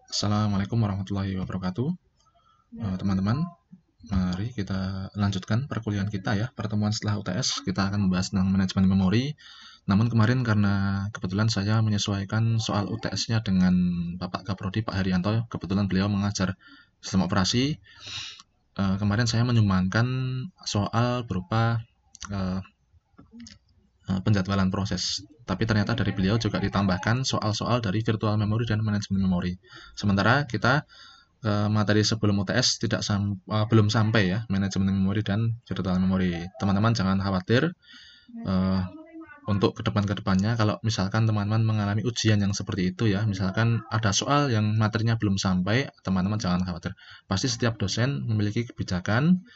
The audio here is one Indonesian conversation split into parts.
Assalamualaikum warahmatullahi wabarakatuh. Teman-teman, mari kita lanjutkan perkuliahan kita ya. Pertemuan setelah UTS, kita akan membahas tentang manajemen memori. Namun kemarin karena kebetulan saya menyesuaikan soal UTS-nya dengan Bapak Kaprodi, Pak Haryanto, kebetulan beliau mengajar sistem operasi. Kemarin saya menyumbangkan soal berupa eh, penjadwalan proses. Tapi ternyata dari beliau juga ditambahkan soal-soal dari virtual memory dan manajemen memori. Sementara kita materi sebelum UTS belum sampai ya manajemen memori dan virtual memory. Teman-teman jangan khawatir, uh, untuk kedepannya kalau misalkan teman-teman mengalami ujian yang seperti itu ya, misalkan ada soal yang materinya belum sampai, teman-teman jangan khawatir. Pasti setiap dosen memiliki kebijakan,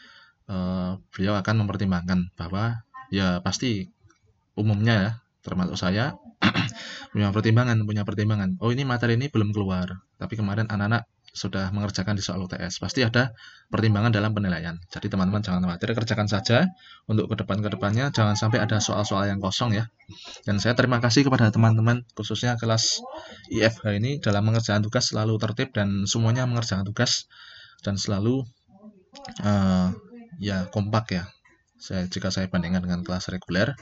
beliau akan mempertimbangkan bahwa ya pasti umumnya ya, termasuk saya punya pertimbangan. Oh, ini materi ini belum keluar, tapi kemarin anak-anak sudah mengerjakan di soal UTS. Pasti ada pertimbangan dalam penilaian. Jadi teman-teman jangan khawatir, kerjakan saja untuk kedepannya. Jangan sampai ada soal-soal yang kosong ya. Dan saya terima kasih kepada teman-teman, khususnya kelas IFH ini dalam mengerjakan tugas selalu tertib dan semuanya mengerjakan tugas dan selalu uh, ya kompak ya. Jika saya bandingkan dengan kelas reguler,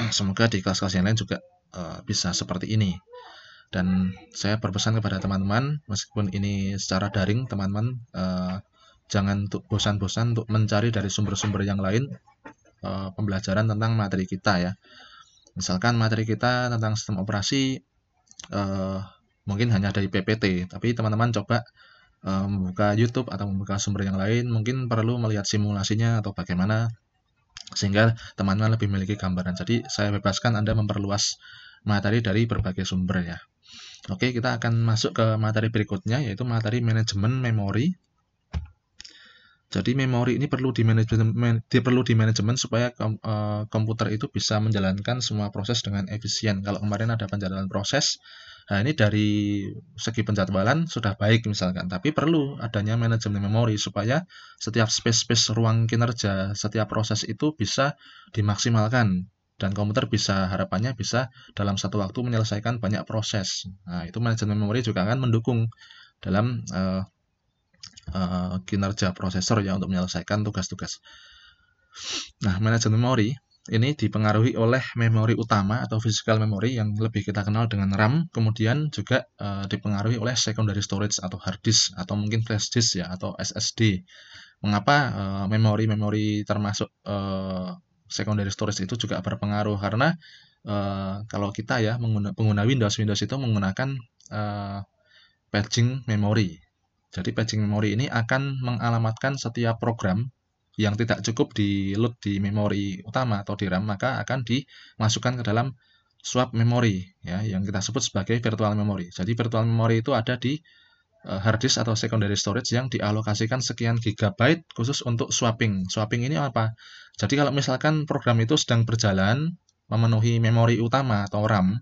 semoga di kelas-kelas yang lain juga bisa seperti ini. Dan saya berpesan kepada teman-teman, meskipun ini secara daring, teman-teman jangan bosan-bosan untuk mencari dari sumber-sumber yang lain pembelajaran tentang materi kita ya. Misalkan materi kita tentang sistem operasi mungkin hanya dari PPT, tapi teman-teman coba membuka YouTube atau membuka sumber yang lain, mungkin perlu melihat simulasinya atau bagaimana, sehingga teman-teman lebih memiliki gambaran. Jadi saya bebaskan Anda memperluas materi dari berbagai sumber ya. Oke, kita akan masuk ke materi berikutnya, yaitu materi manajemen memori. Jadi memori ini perlu di manajemen supaya komputer itu bisa menjalankan semua proses dengan efisien. Kalau kemarin ada penjadwalan proses, nah ini dari segi penjadwalan sudah baik misalkan, tapi perlu adanya manajemen memori supaya setiap space ruang kinerja setiap proses itu bisa dimaksimalkan dan komputer harapannya bisa dalam satu waktu menyelesaikan banyak proses. Nah, itu manajemen memori juga akan mendukung dalam kinerja prosesor ya untuk menyelesaikan tugas-tugas. Nah, manajemen memori ini dipengaruhi oleh memori utama atau physical memory yang lebih kita kenal dengan RAM, kemudian juga dipengaruhi oleh secondary storage atau hard disk atau mungkin flash disk ya atau SSD. Mengapa memori termasuk secondary storage itu juga berpengaruh? Karena kalau kita ya pengguna Windows itu menggunakan paging memory. Jadi paging memory ini akan mengalamatkan setiap program yang tidak cukup di load di memori utama atau di RAM, maka akan dimasukkan ke dalam swap memory ya yang kita sebut sebagai virtual memory. Jadi virtual memory itu ada di hard disk atau secondary storage yang dialokasikan sekian gigabyte khusus untuk swapping. Swapping ini apa? Jadi kalau misalkan program itu sedang berjalan memenuhi memori utama atau RAM,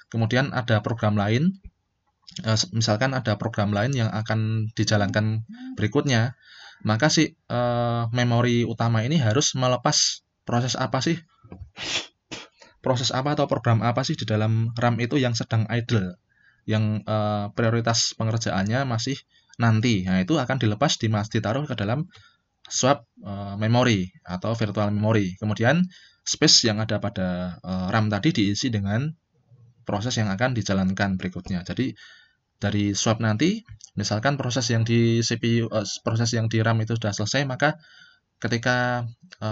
kemudian ada program lain, misalkan ada program lain yang akan dijalankan berikutnya, maka si memori utama ini harus melepas proses apa atau program apa sih di dalam RAM itu yang sedang idle, yang prioritas pengerjaannya masih nanti. Nah, itu akan dilepas ditaruh ke dalam swap memory atau virtual memory. Kemudian space yang ada pada RAM tadi diisi dengan proses yang akan dijalankan berikutnya. Jadi dari swap nanti, misalkan proses yang di CPU, proses yang di RAM itu sudah selesai, maka ketika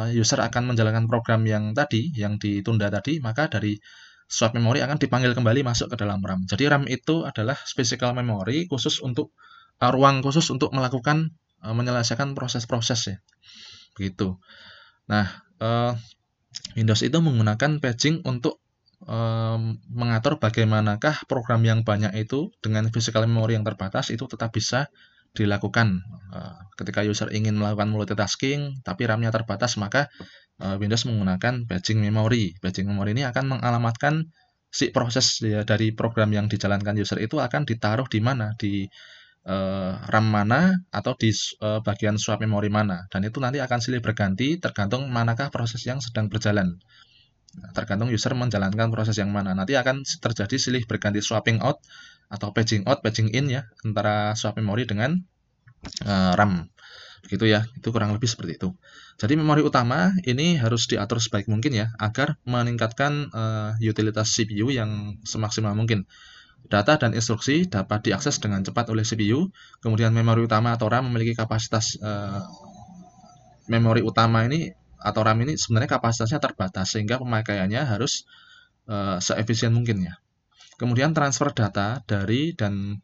user akan menjalankan program yang tadi, yang ditunda tadi, maka dari swap memory akan dipanggil kembali masuk ke dalam RAM. Jadi RAM itu adalah physical memory khusus untuk ruang khusus untuk melakukan menyelesaikan proses-proses ya. Begitu. Nah, Windows itu menggunakan paging untuk mengatur bagaimanakah program yang banyak itu dengan physical memory yang terbatas itu tetap bisa dilakukan. Ketika user ingin melakukan multitasking tapi RAM-nya terbatas, maka Windows menggunakan paging memory. Paging memory ini akan mengalamatkan si proses ya, dari program yang dijalankan user itu akan ditaruh di mana, di RAM mana atau di bagian swap memory mana, dan itu nanti akan silih berganti tergantung manakah proses yang sedang berjalan. Tergantung user menjalankan proses yang mana, nanti akan terjadi silih berganti swapping out atau paging out, paging in ya antara swap memori dengan RAM. Begitu ya, itu kurang lebih seperti itu. Jadi memori utama ini harus diatur sebaik mungkin ya, agar meningkatkan utilitas CPU yang semaksimal mungkin. Data dan instruksi dapat diakses dengan cepat oleh CPU, kemudian memori utama atau RAM memiliki kapasitas memori utama ini atau RAM ini sebenarnya kapasitasnya terbatas, sehingga pemakaiannya harus seefisien mungkin ya. Kemudian transfer data dari dan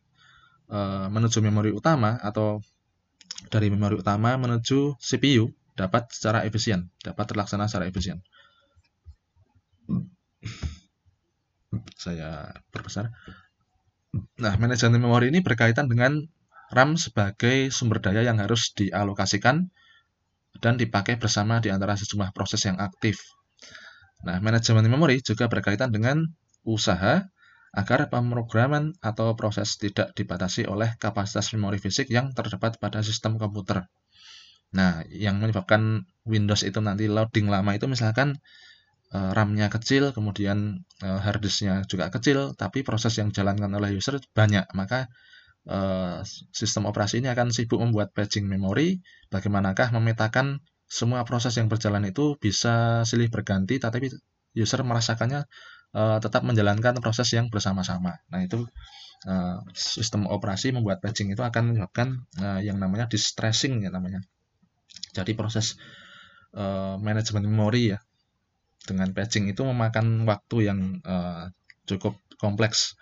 menuju memori utama atau dari memori utama menuju CPU dapat secara efisien, dapat terlaksana secara efisien. Saya perbesar. Nah, manajemen memori ini berkaitan dengan RAM sebagai sumber daya yang harus dialokasikan dan dipakai bersama di antara sejumlah proses yang aktif. Nah, manajemen memori juga berkaitan dengan usaha agar pemrograman atau proses tidak dibatasi oleh kapasitas memori fisik yang terdapat pada sistem komputer. Nah, yang menyebabkan Windows itu nanti loading lama itu misalkan RAM-nya kecil, kemudian hard disk-nya juga kecil, tapi proses yang dijalankan oleh user banyak, maka sistem operasi ini akan sibuk membuat paging memori, bagaimanakah memetakan semua proses yang berjalan itu bisa silih berganti, tapi user merasakannya tetap menjalankan proses yang bersama-sama. Nah, itu sistem operasi membuat paging itu akan menyebabkan yang namanya distressing ya namanya. Jadi proses manajemen memori ya dengan paging itu memakan waktu yang cukup kompleks.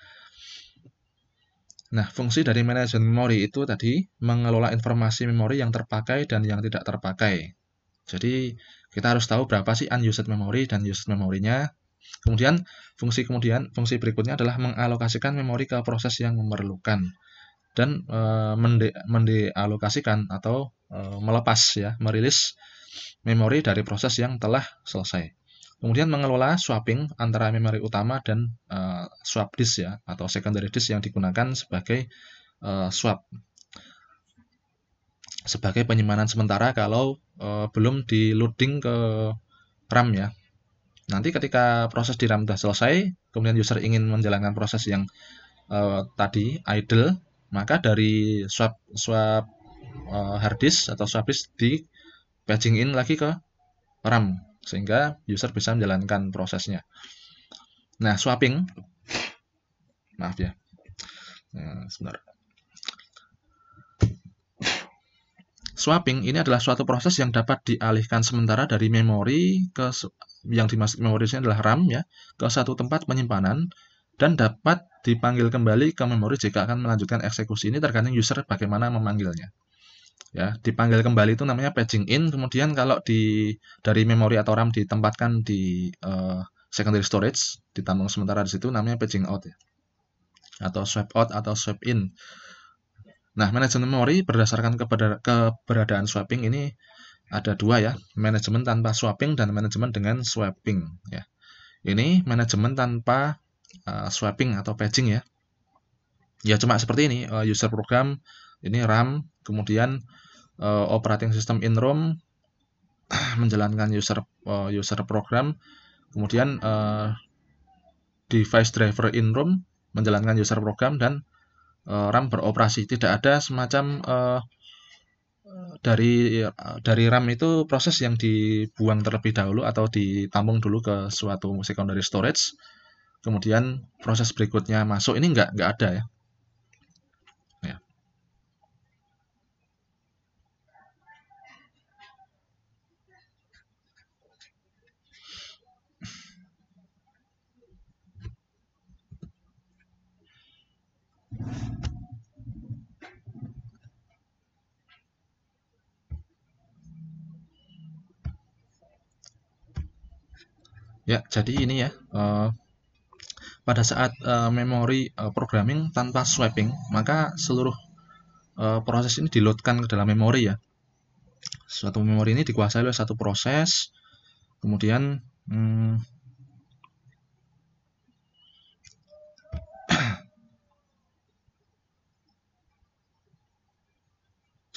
Nah, fungsi dari manajemen memori itu tadi mengelola informasi memori yang terpakai dan yang tidak terpakai. Jadi kita harus tahu berapa sih unused memory dan used memorinya. Kemudian fungsi berikutnya adalah mengalokasikan memori ke proses yang memerlukan dan mendealokasikan atau melepas ya, merilis memori dari proses yang telah selesai. Kemudian mengelola swapping antara memori utama dan swap disk ya atau secondary disk yang digunakan sebagai swap sebagai penyimpanan sementara kalau belum di loading ke RAM ya. Nanti ketika proses di RAM sudah selesai, kemudian user ingin menjalankan proses yang tadi idle, maka dari swap hard disk atau swap disk di paging in lagi ke RAM sehingga user bisa menjalankan prosesnya. Nah, swapping, maaf ya, sebentar. Swapping ini adalah suatu proses yang dapat dialihkan sementara dari memori ke yang dimaksud memori ini adalah RAM ya ke satu tempat penyimpanan dan dapat dipanggil kembali ke memori jika akan melanjutkan eksekusi. Ini tergantung user bagaimana memanggilnya. Ya, dipanggil kembali itu namanya paging in. Kemudian kalau dari memori atau RAM ditempatkan di secondary storage, ditampung sementara di situ namanya paging out ya. Atau swap out atau swap in. Nah, manajemen memori berdasarkan keberadaan swapping ini ada dua ya, manajemen tanpa swapping dan manajemen dengan swapping ya. Ini manajemen tanpa swapping atau paging ya. Ya cuma seperti ini, user program, ini RAM, kemudian operating system in ROM menjalankan user program, kemudian device driver in ROM menjalankan user program dan RAM beroperasi. Tidak ada semacam dari RAM itu proses yang dibuang terlebih dahulu atau ditampung dulu ke suatu secondary storage, kemudian proses berikutnya masuk, ini nggak ada ya. Ya, jadi ini ya, pada saat memori programming tanpa swapping, maka seluruh proses ini di-loadkan ke dalam memori ya. Suatu memori ini dikuasai oleh satu proses, kemudian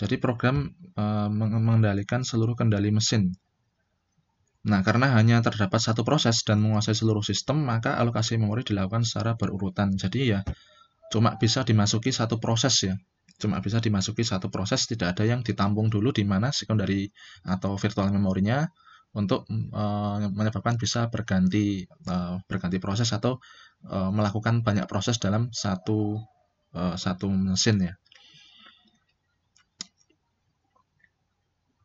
jadi program mengendalikan seluruh kendali mesin. Nah, karena hanya terdapat satu proses dan menguasai seluruh sistem, maka alokasi memori dilakukan secara berurutan. Jadi ya, cuma bisa dimasuki satu proses ya. Cuma bisa dimasuki satu proses, tidak ada yang ditampung dulu di mana secondary atau virtual memorinya untuk menyebabkan bisa berganti proses atau melakukan banyak proses dalam satu mesin ya.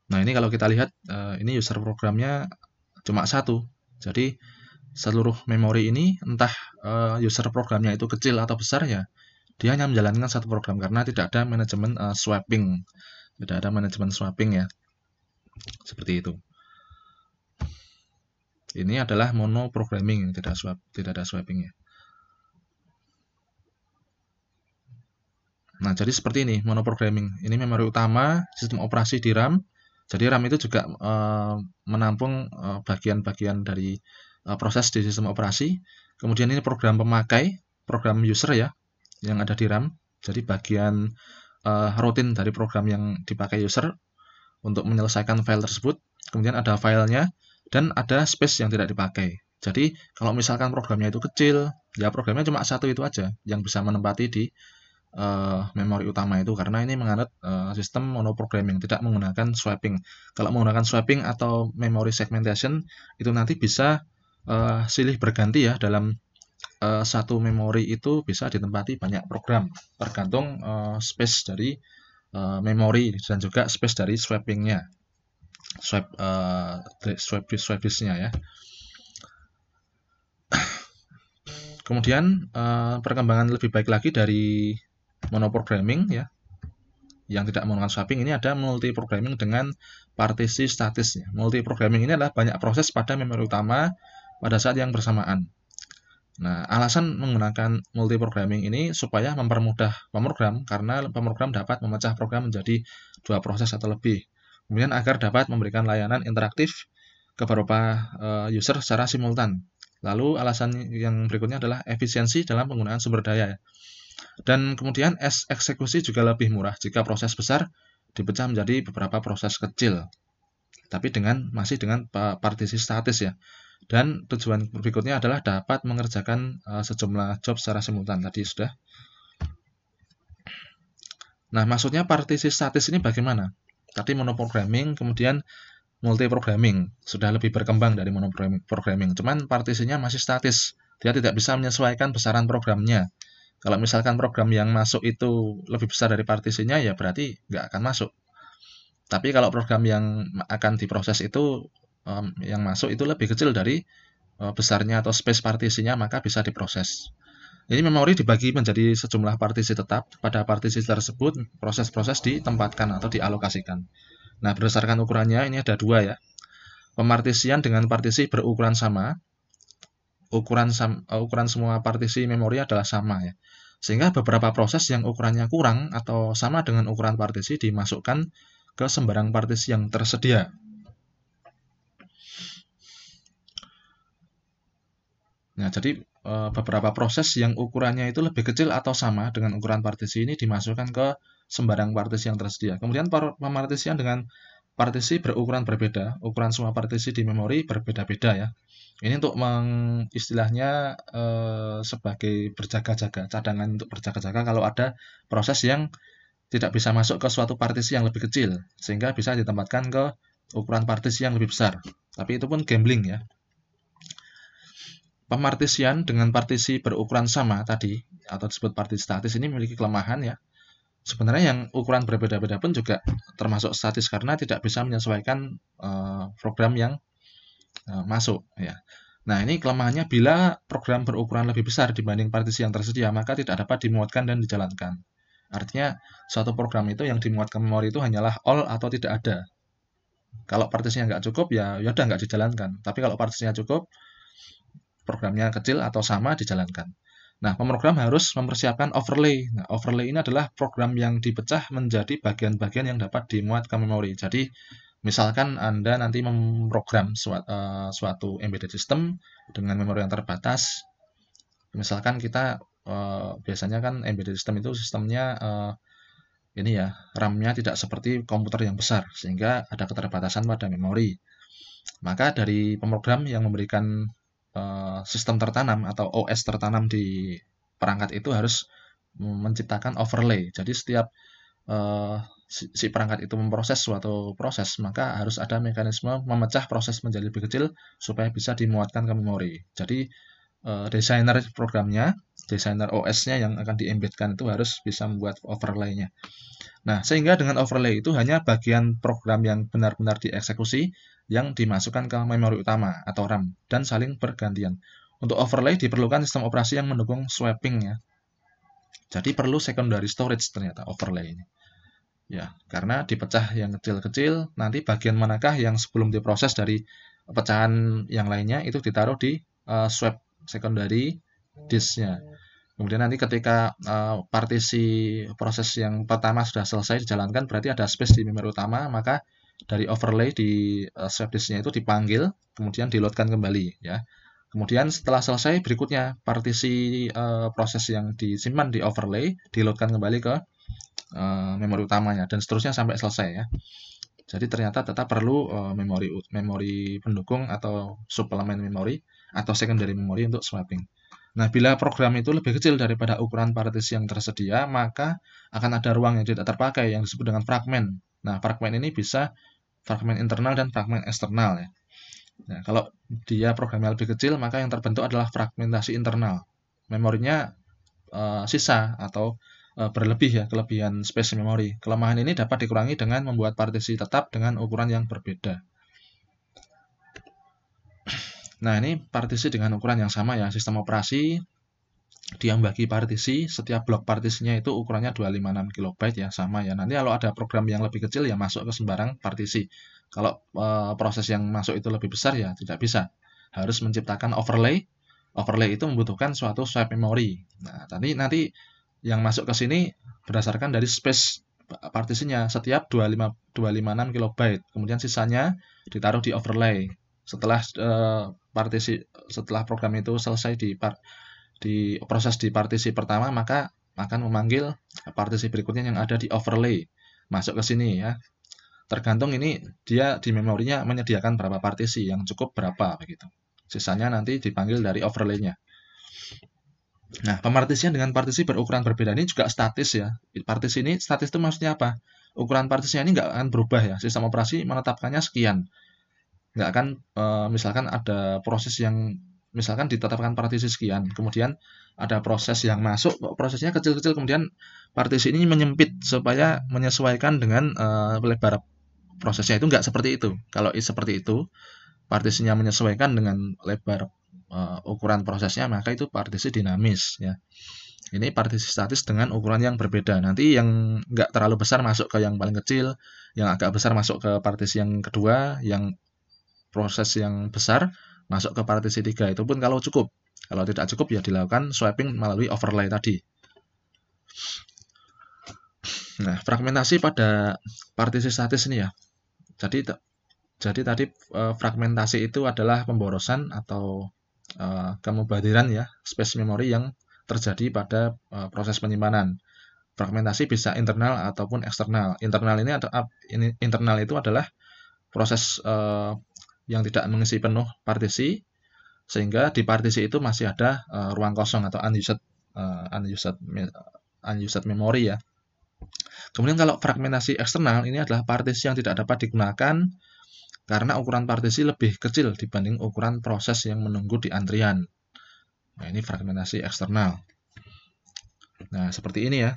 Nah, ini kalau kita lihat ini user programnya cuma satu. Jadi seluruh memori ini entah user programnya itu kecil atau besar ya, dia hanya menjalankan satu program karena tidak ada manajemen swapping. Tidak ada manajemen swapping ya. Seperti itu. Ini adalah mono programming, tidak ada swapping ya. Nah, jadi seperti ini mono programming. Ini memori utama, sistem operasi di RAM. Jadi RAM itu juga menampung bagian-bagian dari proses di sistem operasi. Kemudian ini program pemakai, program user ya, yang ada di RAM. Jadi bagian rutin dari program yang dipakai user untuk menyelesaikan file tersebut. Kemudian ada filenya dan ada space yang tidak dipakai. Jadi kalau misalkan programnya itu kecil, ya programnya cuma satu itu aja yang bisa menempati di memori utama itu, karena ini menganut sistem monoprogramming, tidak menggunakan swapping. Kalau menggunakan swapping atau memory segmentation itu nanti bisa silih berganti ya, dalam satu memori itu bisa ditempati banyak program tergantung space dari memori dan juga space dari swappingnya, swap disknya ya. Kemudian perkembangan lebih baik lagi dari monoprogramming ya, yang tidak menggunakan swapping, ini ada multiprogramming dengan partisi statis ya. Multiprogramming ini adalah banyak proses pada memori utama pada saat yang bersamaan. Nah, alasan menggunakan multiprogramming ini supaya mempermudah pemrogram, karena pemrogram dapat memecah program menjadi dua proses atau lebih. Kemudian agar dapat memberikan layanan interaktif ke beberapa user secara simultan. Lalu alasan yang berikutnya adalah efisiensi dalam penggunaan sumber daya. Dan kemudian eksekusi juga lebih murah jika proses besar dipecah menjadi beberapa proses kecil, tapi masih dengan partisi statis ya. Dan tujuan berikutnya adalah dapat mengerjakan sejumlah job secara simultan. Tadi sudah. Nah, maksudnya partisi statis ini bagaimana? Tadi monoprogramming, kemudian multiprogramming sudah lebih berkembang dari monoprogramming. Cuman partisinya masih statis. Dia tidak bisa menyesuaikan besaran programnya. Kalau misalkan program yang masuk itu lebih besar dari partisinya, ya berarti nggak akan masuk. Tapi kalau program yang akan diproses itu yang masuk itu lebih kecil dari besarnya atau space partisinya, maka bisa diproses. Ini memori dibagi menjadi sejumlah partisi tetap. Pada partisi tersebut, proses-proses ditempatkan atau dialokasikan. Nah, berdasarkan ukurannya, ini ada dua ya. Pemartisian dengan partisi berukuran sama. Ukuran semua partisi memori adalah sama ya. Sehingga beberapa proses yang ukurannya kurang atau sama dengan ukuran partisi dimasukkan ke sembarang partisi yang tersedia. Nah, jadi beberapa proses yang ukurannya itu lebih kecil atau sama dengan ukuran partisi ini dimasukkan ke sembarang partisi yang tersedia. Kemudian pemartisian dengan partisi berukuran berbeda, ukuran semua partisi di memori berbeda-beda ya. Ini untuk istilahnya sebagai berjaga-jaga, cadangan untuk berjaga-jaga kalau ada proses yang tidak bisa masuk ke suatu partisi yang lebih kecil, sehingga bisa ditempatkan ke ukuran partisi yang lebih besar. Tapi itu pun gambling ya. Pemartisian dengan partisi berukuran sama tadi, atau disebut partisi statis, ini memiliki kelemahan ya. Sebenarnya yang ukuran berbeda-beda pun juga termasuk statis karena tidak bisa menyesuaikan program yang masuk ya. Nah, ini kelemahannya bila program berukuran lebih besar dibanding partisi yang tersedia, maka tidak dapat dimuatkan dan dijalankan. Artinya, suatu program itu yang dimuatkan memori itu hanyalah all atau tidak ada. Kalau partisinya nggak cukup, ya udah nggak dijalankan. Tapi kalau partisinya cukup, programnya kecil atau sama, dijalankan. Nah, pemrogram harus mempersiapkan overlay. Nah, overlay ini adalah program yang dipecah menjadi bagian-bagian yang dapat dimuat ke memori. Jadi, misalkan Anda nanti memprogram suatu embedded system dengan memori yang terbatas. Misalkan kita biasanya kan embedded system itu sistemnya ini ya, RAM-nya tidak seperti komputer yang besar, sehingga ada keterbatasan pada memori. Maka dari pemrogram yang memberikan sistem tertanam atau OS tertanam di perangkat itu harus menciptakan overlay. Jadi setiap si perangkat itu memproses suatu proses, maka harus ada mekanisme memecah proses menjadi lebih kecil supaya bisa dimuatkan ke memori. Jadi desainer programnya, desainer OS-nya yang akan di-embedkan itu harus bisa membuat overlay-nya. Nah, sehingga dengan overlay itu hanya bagian program yang benar-benar dieksekusi yang dimasukkan ke memori utama atau RAM dan saling bergantian. Untuk overlay diperlukan sistem operasi yang mendukung swapping ya. Jadi perlu secondary storage ternyata overlay ini. Ya, karena dipecah yang kecil-kecil, nanti bagian manakah yang sebelum diproses dari pecahan yang lainnya itu ditaruh di swap secondary disk-nya. Kemudian nanti ketika partisi proses yang pertama sudah selesai dijalankan, berarti ada space di memori utama, maka dari overlay di swap disk-nya itu dipanggil, kemudian di-load-kan kembali ya. Kemudian setelah selesai berikutnya partisi proses yang disimpan di overlay di-load-kan kembali ke memori utamanya dan seterusnya sampai selesai ya. Jadi ternyata tetap perlu memori pendukung atau suplemen memori atau secondary memory untuk swapping. Nah, bila program itu lebih kecil daripada ukuran partisi yang tersedia, maka akan ada ruang yang tidak terpakai yang disebut dengan fragmen. Nah, fragmen ini bisa fragmen internal dan fragmen eksternal ya. Nah, kalau dia programnya lebih kecil, maka yang terbentuk adalah fragmentasi internal. Memorinya sisa atau berlebih ya, kelebihan space memori. Kelemahan ini dapat dikurangi dengan membuat partisi tetap dengan ukuran yang berbeda. Nah, ini partisi dengan ukuran yang sama ya, sistem operasi dia bagi partisi, setiap blok partisinya itu ukurannya 256 KB ya, sama ya. Nanti kalau ada program yang lebih kecil ya masuk ke sembarang partisi. Kalau proses yang masuk itu lebih besar ya tidak bisa. Harus menciptakan overlay. Overlay itu membutuhkan suatu swap memori. Nah, nanti yang masuk ke sini berdasarkan dari space partisinya setiap 256 KB. Kemudian sisanya ditaruh di overlay. Setelah setelah program itu selesai di proses di partisi pertama, maka akan memanggil partisi berikutnya yang ada di overlay masuk ke sini ya. Tergantung ini dia di memorinya menyediakan berapa partisi, yang cukup berapa begitu. Sisanya nanti dipanggil dari overlay-nya. Nah, pemartisian dengan partisi berukuran berbeda ini juga statis ya. Partisi ini statis itu maksudnya apa? Ukuran partisinya ini nggak akan berubah ya. Sistem operasi menetapkannya sekian. Nggak akan, misalkan ada proses yang, misalkan ditetapkan partisi sekian, kemudian ada proses yang masuk, prosesnya kecil-kecil, kemudian partisi ini menyempit supaya menyesuaikan dengan lebar prosesnya. Itu nggak seperti itu. Kalau seperti itu, partisinya menyesuaikan dengan lebar ukuran prosesnya, maka itu partisi dinamis ya. Ini partisi statis dengan ukuran yang berbeda. Nanti yang nggak terlalu besar masuk ke yang paling kecil, yang agak besar masuk ke partisi yang kedua, yang proses yang besar masuk ke partisi 3. Itu pun kalau cukup. Kalau tidak cukup ya dilakukan swapping melalui overlay tadi. Nah, fragmentasi pada partisi statis ini ya. Jadi tadi fragmentasi itu adalah pemborosan atau kemubadiran ya space memori yang terjadi pada proses penyimpanan. Fragmentasi bisa internal ataupun eksternal. Internal internal itu adalah proses yang tidak mengisi penuh partisi, sehingga di partisi itu masih ada ruang kosong atau unused memory ya. Kemudian kalau fragmentasi eksternal ini adalah partisi yang tidak dapat digunakan karena ukuran partisi lebih kecil dibanding ukuran proses yang menunggu di antrian. Nah, ini fragmentasi eksternal. Nah, seperti ini ya.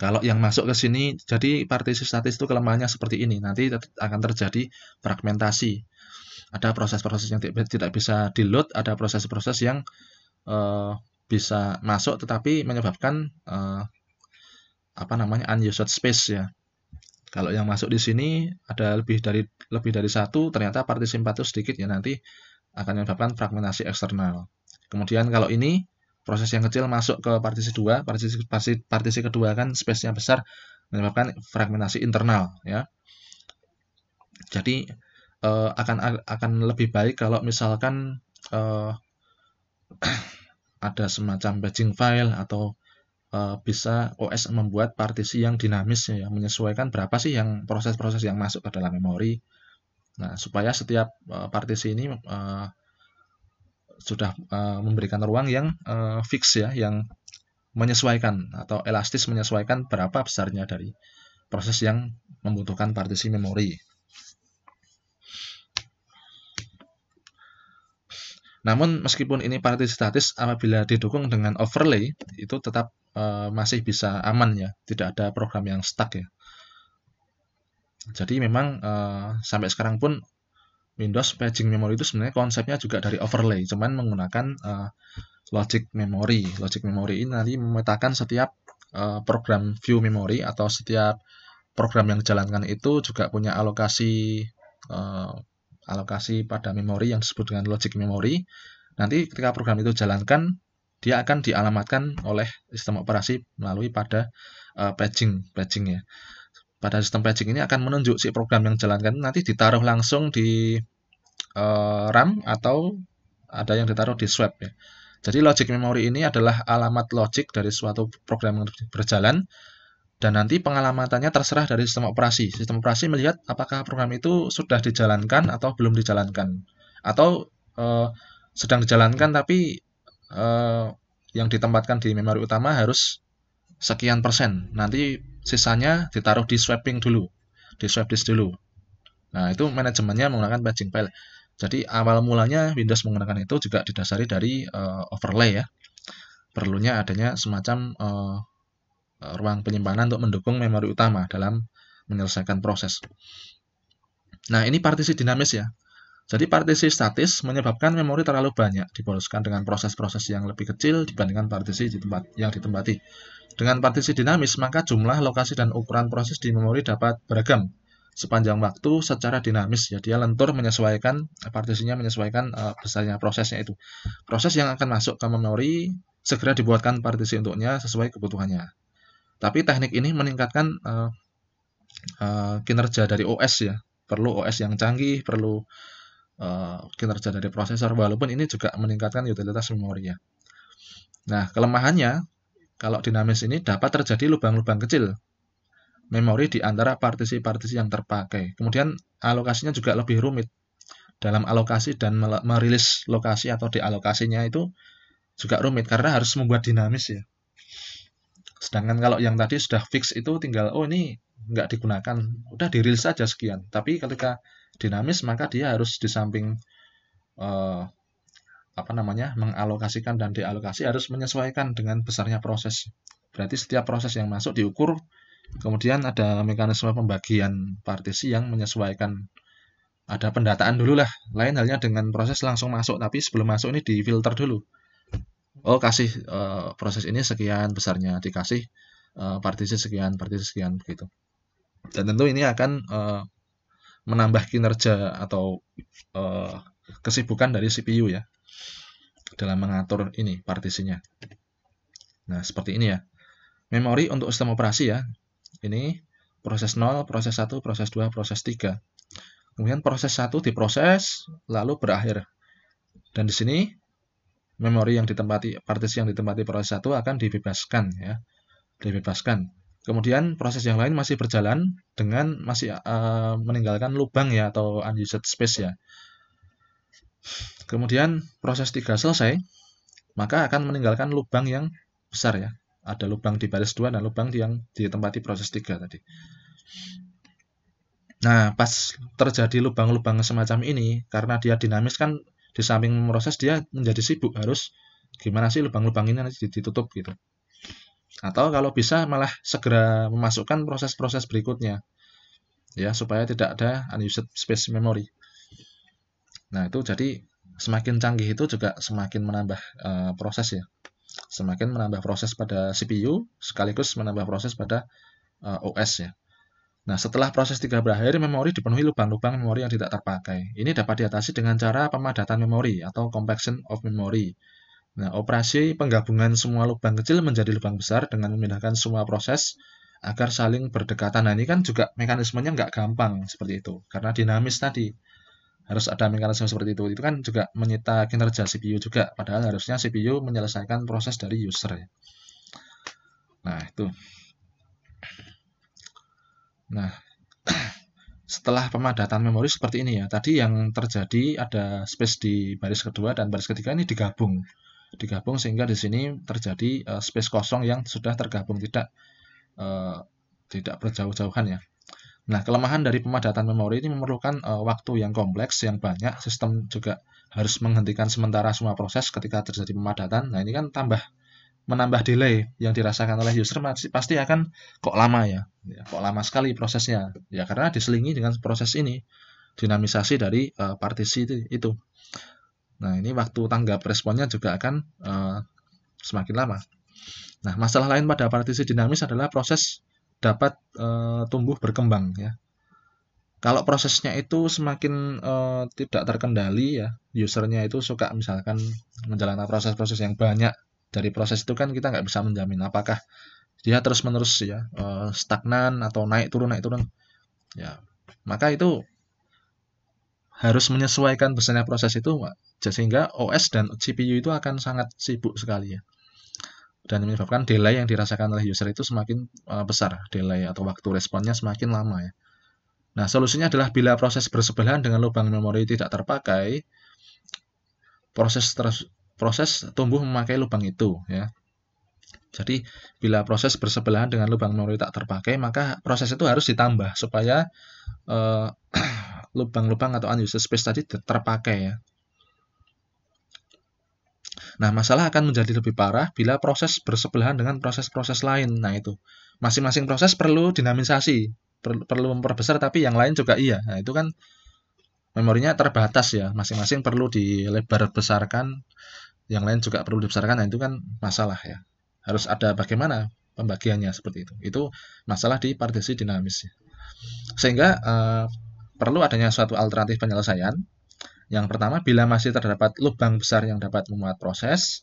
Kalau yang masuk ke sini, jadi partisi statis itu kelemahannya seperti ini. Nanti akan terjadi fragmentasi. Ada proses-proses yang tidak bisa di-load, ada proses-proses yang bisa masuk tetapi menyebabkan unused space ya. Kalau yang masuk di sini ada lebih dari satu, ternyata partisi 4 itu sedikit ya, nanti akan menyebabkan fragmentasi eksternal. Kemudian kalau ini proses yang kecil masuk ke partisi 2, partisi kedua kan space-nya besar, menyebabkan fragmentasi internal ya. Jadi akan lebih baik kalau misalkan ada semacam batching file atau bisa OS membuat partisi yang dinamis ya, menyesuaikan berapa sih yang proses-proses yang masuk ke dalam memori. Nah, supaya setiap partisi ini sudah memberikan ruang yang fix ya, yang menyesuaikan atau elastis menyesuaikan berapa besarnya dari proses yang membutuhkan partisi memori. Namun meskipun ini partisi statis, apabila didukung dengan overlay itu tetap masih bisa aman ya, tidak ada program yang stuck ya. Jadi memang sampai sekarang pun Windows paging memory itu sebenarnya konsepnya juga dari overlay, cuman menggunakan logic memory. Logic memory ini nanti memetakan setiap program view memory atau setiap program yang dijalankan itu juga punya alokasi pada memori yang disebut dengan logic memory. Nanti ketika program itu jalankan, dia akan dialamatkan oleh sistem operasi melalui pada paging ya. Pada sistem paging ini akan menunjuk si program yang jalankan nanti ditaruh langsung di RAM atau ada yang ditaruh di swap ya. Jadi logic memory ini adalah alamat logic dari suatu program yang berjalan, dan nanti pengalamatannya terserah dari sistem operasi. Sistem operasi melihat apakah program itu sudah dijalankan atau belum dijalankan, atau sedang dijalankan tapi yang ditempatkan di memori utama harus sekian persen. Nanti sisanya ditaruh di swapping dulu, di swap disk dulu. Nah, itu manajemennya menggunakan paging file. Jadi awal mulanya Windows menggunakan itu juga didasari dari overlay ya. Perlunya adanya semacam ruang penyimpanan untuk mendukung memori utama dalam menyelesaikan proses. Nah, ini partisi dinamis ya. Jadi partisi statis menyebabkan memori terlalu banyak diboroskan dengan proses-proses yang lebih kecil dibandingkan partisi yang ditempati. Dengan partisi dinamis, maka jumlah, lokasi, dan ukuran proses di memori dapat beragam sepanjang waktu secara dinamis ya. Dia lentur menyesuaikan partisinya, menyesuaikan besarnya prosesnya itu. Proses yang akan masuk ke memori segera dibuatkan partisi untuknya sesuai kebutuhannya. Tapi teknik ini meningkatkan kinerja dari OS ya. Perlu OS yang canggih, perlu kinerja dari prosesor, walaupun ini juga meningkatkan utilitas memori ya. Nah, kelemahannya kalau dinamis ini dapat terjadi lubang-lubang kecil memori di antara partisi-partisi yang terpakai. Kemudian alokasinya juga lebih rumit. Dalam alokasi dan merilis lokasi atau dialokasinya itu juga rumit karena harus membuat dinamis ya. Sedangkan kalau yang tadi sudah fix itu tinggal, oh ini nggak digunakan, udah dirilis saja sekian. Tapi ketika dinamis maka dia harus di samping mengalokasikan dan dialokasi harus menyesuaikan dengan besarnya proses. Berarti setiap proses yang masuk diukur, kemudian ada mekanisme pembagian partisi yang menyesuaikan. Ada pendataan dulu lah. Lain halnya dengan proses langsung masuk, tapi sebelum masuk ini difilter dulu. Oh, kasih proses ini sekian besarnya, dikasih partisi sekian begitu. Dan tentu ini akan menambah kinerja atau kesibukan dari CPU ya dalam mengatur ini partisinya. Nah, seperti ini ya. Memori untuk sistem operasi ya. Ini proses 0, proses 1, proses 2, proses 3. Kemudian proses 1 diproses lalu berakhir. Dan di sini memori yang ditempati, partisi yang ditempati proses 1 akan dibebaskan ya. Dibebaskan. Kemudian proses yang lain masih berjalan dengan masih meninggalkan lubang ya atau unused space ya. Kemudian proses 3 selesai, maka akan meninggalkan lubang yang besar ya. Ada lubang di baris 2 dan lubang yang ditempati proses 3 tadi. Nah, pas terjadi lubang-lubang semacam ini, karena dia dinamis kan di samping memproses dia menjadi sibuk, harus gimana sih lubang-lubang ini nanti ditutup gitu. Atau kalau bisa malah segera memasukkan proses-proses berikutnya ya, supaya tidak ada unused space memory. Nah, itu jadi semakin canggih itu juga semakin menambah proses ya. Semakin menambah proses pada CPU sekaligus menambah proses pada OS ya. Nah, setelah proses 3 berakhir, memori dipenuhi lubang-lubang memori yang tidak terpakai. Ini dapat diatasi dengan cara pemadatan memori atau compaction of memory. Nah, operasi penggabungan semua lubang kecil menjadi lubang besar dengan memindahkan semua proses agar saling berdekatan. Nah, ini kan juga mekanismenya nggak gampang seperti itu, karena dinamis tadi. Harus ada mekanisme seperti itu. Itu kan juga menyita kinerja CPU juga, padahal harusnya CPU menyelesaikan proses dari user ya. Nah, itu. Nah, setelah pemadatan memori seperti ini ya. Tadi yang terjadi ada space di baris kedua dan baris ketiga ini digabung. digabung sehingga di sini terjadi space kosong yang sudah tergabung, tidak berjauh-jauhan ya. Nah, kelemahan dari pemadatan memori ini memerlukan waktu yang kompleks, yang banyak. Sistem juga harus menghentikan sementara semua proses ketika terjadi pemadatan. Nah, ini kan menambah delay yang dirasakan oleh user, pasti akan kok lama ya, kok lama sekali prosesnya. Ya, karena diselingi dengan proses ini, dinamisasi dari partisi itu. Nah, ini waktu tanggap responnya juga akan semakin lama. Nah, masalah lain pada partisi dinamis adalah proses dapat tumbuh berkembang ya. Kalau prosesnya itu semakin tidak terkendali ya, usernya itu suka misalkan menjalankan proses-proses yang banyak, dari proses itu kan kita nggak bisa menjamin apakah dia terus-menerus ya stagnan atau naik turun ya, maka itu harus menyesuaikan besarnya proses itu, sehingga OS dan CPU itu akan sangat sibuk sekali ya, dan menyebabkan delay yang dirasakan oleh user itu semakin besar, delay atau waktu responnya semakin lama ya. Nah, solusinya adalah bila proses bersebelahan dengan lubang memori tidak terpakai, proses tumbuh memakai lubang itu ya. Jadi, bila proses bersebelahan dengan lubang memori tak terpakai, maka proses itu harus ditambah supaya lubang-lubang atau unused space tadi terpakai ya. Nah, masalah akan menjadi lebih parah bila proses bersebelahan dengan proses-proses lain. Nah, itu masing-masing proses perlu dinamisasi, perlu memperbesar, tapi yang lain juga iya. Nah, itu kan memorinya terbatas ya, masing-masing perlu dilebar besarkan, yang lain juga perlu dibesarkan. Nah, itu kan masalah ya. Harus ada bagaimana pembagiannya seperti itu. Itu masalah di partisi dinamis. Sehingga perlu adanya suatu alternatif penyelesaian. Yang pertama, bila masih terdapat lubang besar yang dapat memuat proses,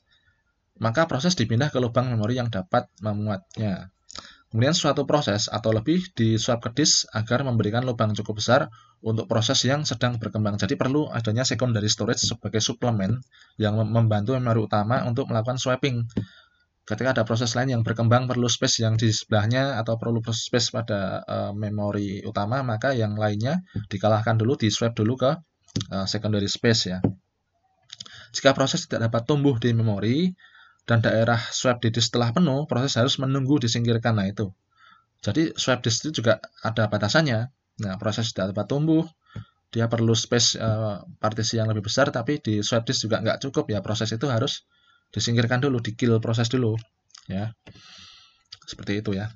maka proses dipindah ke lubang memori yang dapat memuatnya. Kemudian suatu proses atau lebih di-swap ke disk agar memberikan lubang cukup besar untuk proses yang sedang berkembang. Jadi perlu adanya secondary storage sebagai suplemen yang membantu memori utama untuk melakukan swapping. Ketika ada proses lain yang berkembang perlu space yang di sebelahnya atau perlu space pada memori utama, maka yang lainnya dikalahkan dulu, di-swap dulu ke secondary space ya. Jika proses tidak dapat tumbuh di memori dan daerah swap di disk telah penuh, proses harus menunggu disingkirkan. Nah, itu. Jadi swap disk itu juga ada batasannya. Nah, proses tidak dapat tumbuh, dia perlu space partisi yang lebih besar, tapi di swap disk juga nggak cukup ya, proses itu harus disingkirkan dulu, di-kill proses dulu ya. Seperti itu ya.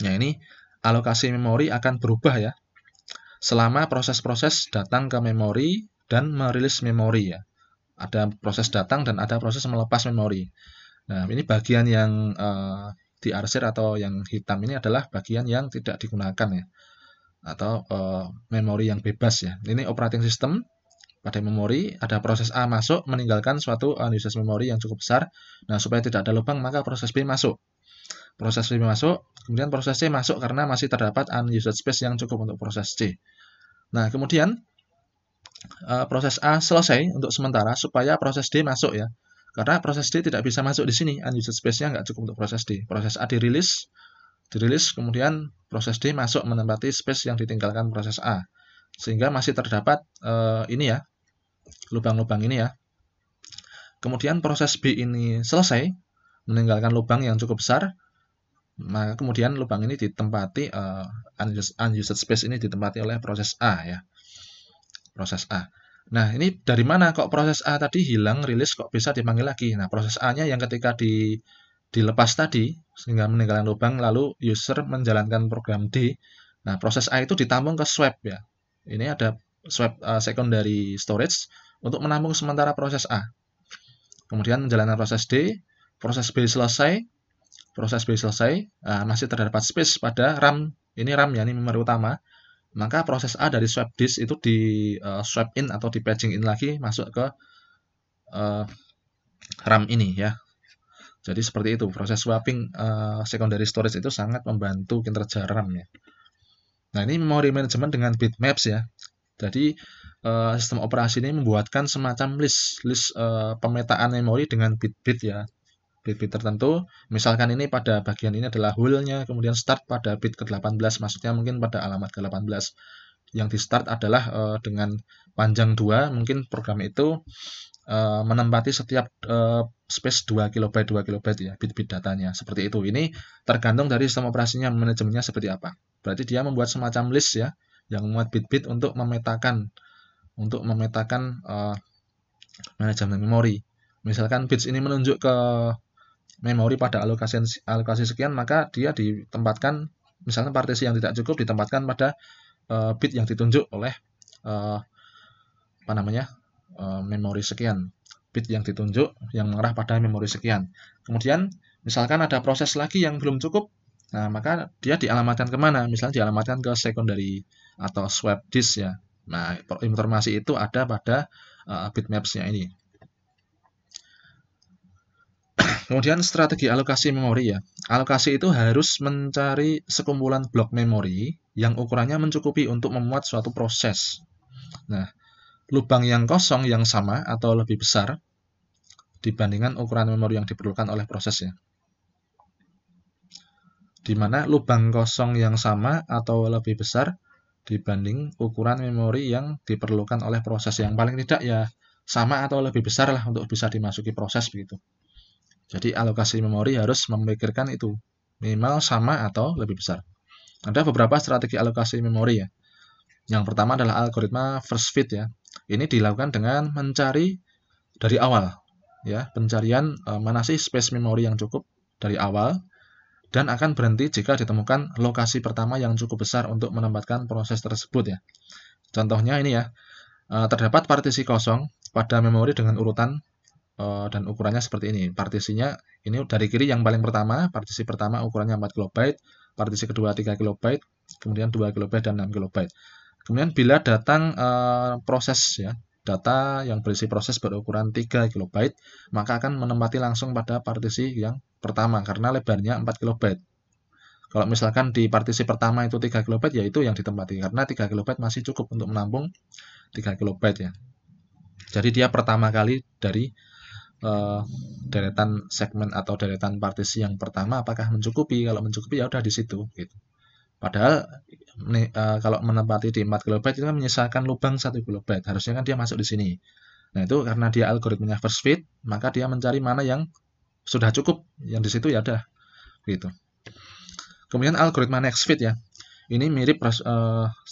Nah, ini alokasi memori akan berubah ya selama proses-proses datang ke memori dan merilis memori ya. Ada proses datang dan ada proses melepas memori. Nah, ini bagian yang diarsir atau yang hitam ini adalah bagian yang tidak digunakan ya, atau memori yang bebas ya. Ini operating system pada memori, ada proses A masuk meninggalkan suatu unused memori yang cukup besar. Nah, supaya tidak ada lubang maka proses B masuk. Proses B masuk, kemudian proses C masuk karena masih terdapat unused space yang cukup untuk proses C. Nah, kemudian proses A selesai untuk sementara supaya proses D masuk ya. Karena proses D tidak bisa masuk di sini, unused space-nya nggak cukup untuk proses D. Proses A dirilis, kemudian proses D masuk menempati space yang ditinggalkan proses A. Sehingga masih terdapat ini ya, lubang-lubang ini ya. Kemudian proses B ini selesai, meninggalkan lubang yang cukup besar, maka kemudian lubang ini ditempati, unused space ini ditempati oleh proses A ya. Proses A. Nah, ini dari mana kok proses A tadi hilang, rilis kok bisa dipanggil lagi? Nah, proses A-nya yang ketika dilepas tadi, sehingga meninggalkan lubang, lalu user menjalankan program D. Nah, proses A itu ditampung ke swap ya. Ini ada swap secondary storage untuk menampung sementara proses A. Kemudian menjalankan proses D, proses B selesai, masih terdapat space pada RAM. Ini RAM ya, ini memori utama. Maka proses A dari swap disk itu di swap in atau di paging in lagi masuk ke RAM ini ya. Jadi seperti itu, proses swapping secondary storage itu sangat membantu kinerja RAM ya. Nah, ini memory management dengan bitmaps ya. Jadi sistem operasi ini membuatkan semacam list pemetaan memori dengan bit-bit ya. Bit-bit tertentu, misalkan ini pada bagian ini adalah whole-nya, kemudian start pada bit ke-18, maksudnya mungkin pada alamat ke-18. Yang di start adalah dengan panjang 2, mungkin program itu menempati setiap space 2 kilobyte ya, bit-bit datanya. Seperti itu. Ini tergantung dari sistem operasinya, manajemennya seperti apa. Berarti dia membuat semacam list ya, yang memuat bit-bit untuk memetakan manajemen memori. Misalkan bits ini menunjuk ke memori pada alokasi sekian, maka dia ditempatkan, misalnya partisi yang tidak cukup ditempatkan pada bit yang ditunjuk oleh memori sekian, bit yang ditunjuk yang mengarah pada memori sekian. Kemudian misalkan ada proses lagi yang belum cukup, nah maka dia dialamatkan kemana? Misalnya dialamatkan ke secondary atau swap disk ya. Nah, informasi itu ada pada bitmaps-nya ini. Kemudian strategi alokasi memori ya. Alokasi itu harus mencari sekumpulan blok memori yang ukurannya mencukupi untuk memuat suatu proses. Nah, lubang yang kosong yang sama atau lebih besar dibandingkan ukuran memori yang diperlukan oleh prosesnya. Di mana lubang kosong yang sama atau lebih besar dibanding ukuran memori yang diperlukan oleh proses. Yang paling tidak ya sama atau lebih besar lah untuk bisa dimasuki proses begitu. Jadi alokasi memori harus memikirkan itu, minimal sama atau lebih besar. Ada beberapa strategi alokasi memori ya. Yang pertama adalah algoritma first fit ya. Ini dilakukan dengan mencari dari awal ya, pencarian mana sih space memori yang cukup dari awal, dan akan berhenti jika ditemukan lokasi pertama yang cukup besar untuk menempatkan proses tersebut ya. Contohnya ini ya, terdapat partisi kosong pada memori dengan urutan dan ukurannya seperti ini. Partisinya ini dari kiri yang paling pertama, partisi pertama ukurannya 4 kilobyte, partisi kedua 3 kilobyte, kemudian 2 kilobyte dan 6 kilobyte. Kemudian bila datang proses ya, data yang berisi proses berukuran 3 kilobyte, maka akan menempati langsung pada partisi yang pertama karena lebarnya 4 kilobyte. Kalau misalkan di partisi pertama itu 3 kilobyte, yaitu yang ditempati karena 3 kilobyte masih cukup untuk menampung 3 kilobyte ya. Jadi dia pertama kali dari deretan segmen atau deretan partisi yang pertama apakah mencukupi. Kalau mencukupi ya udah di situ gitu. Padahal kalau menempati di 4 kilobyte itu kan menyisakan lubang 1 kilobyte. Harusnya kan dia masuk di sini. Nah, itu karena dia algoritmanya first fit, maka dia mencari mana yang sudah cukup, yang di situ ya udah gitu. Kemudian algoritma next fit ya. Ini mirip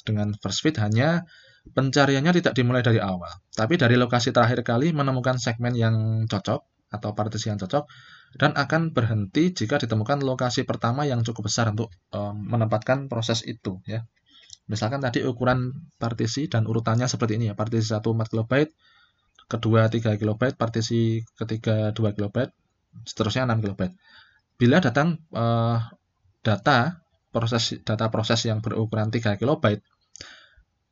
dengan first fit, hanya pencariannya tidak dimulai dari awal, tapi dari lokasi terakhir kali menemukan segmen yang cocok atau partisi yang cocok, dan akan berhenti jika ditemukan lokasi pertama yang cukup besar untuk menempatkan proses itu ya. Misalkan tadi ukuran partisi dan urutannya seperti ini ya, partisi 1 4 kilobyte, kedua 3 kilobyte, partisi ketiga 2 kilobyte, seterusnya 6 kilobyte. Bila datang data proses yang berukuran 3 kilobyte,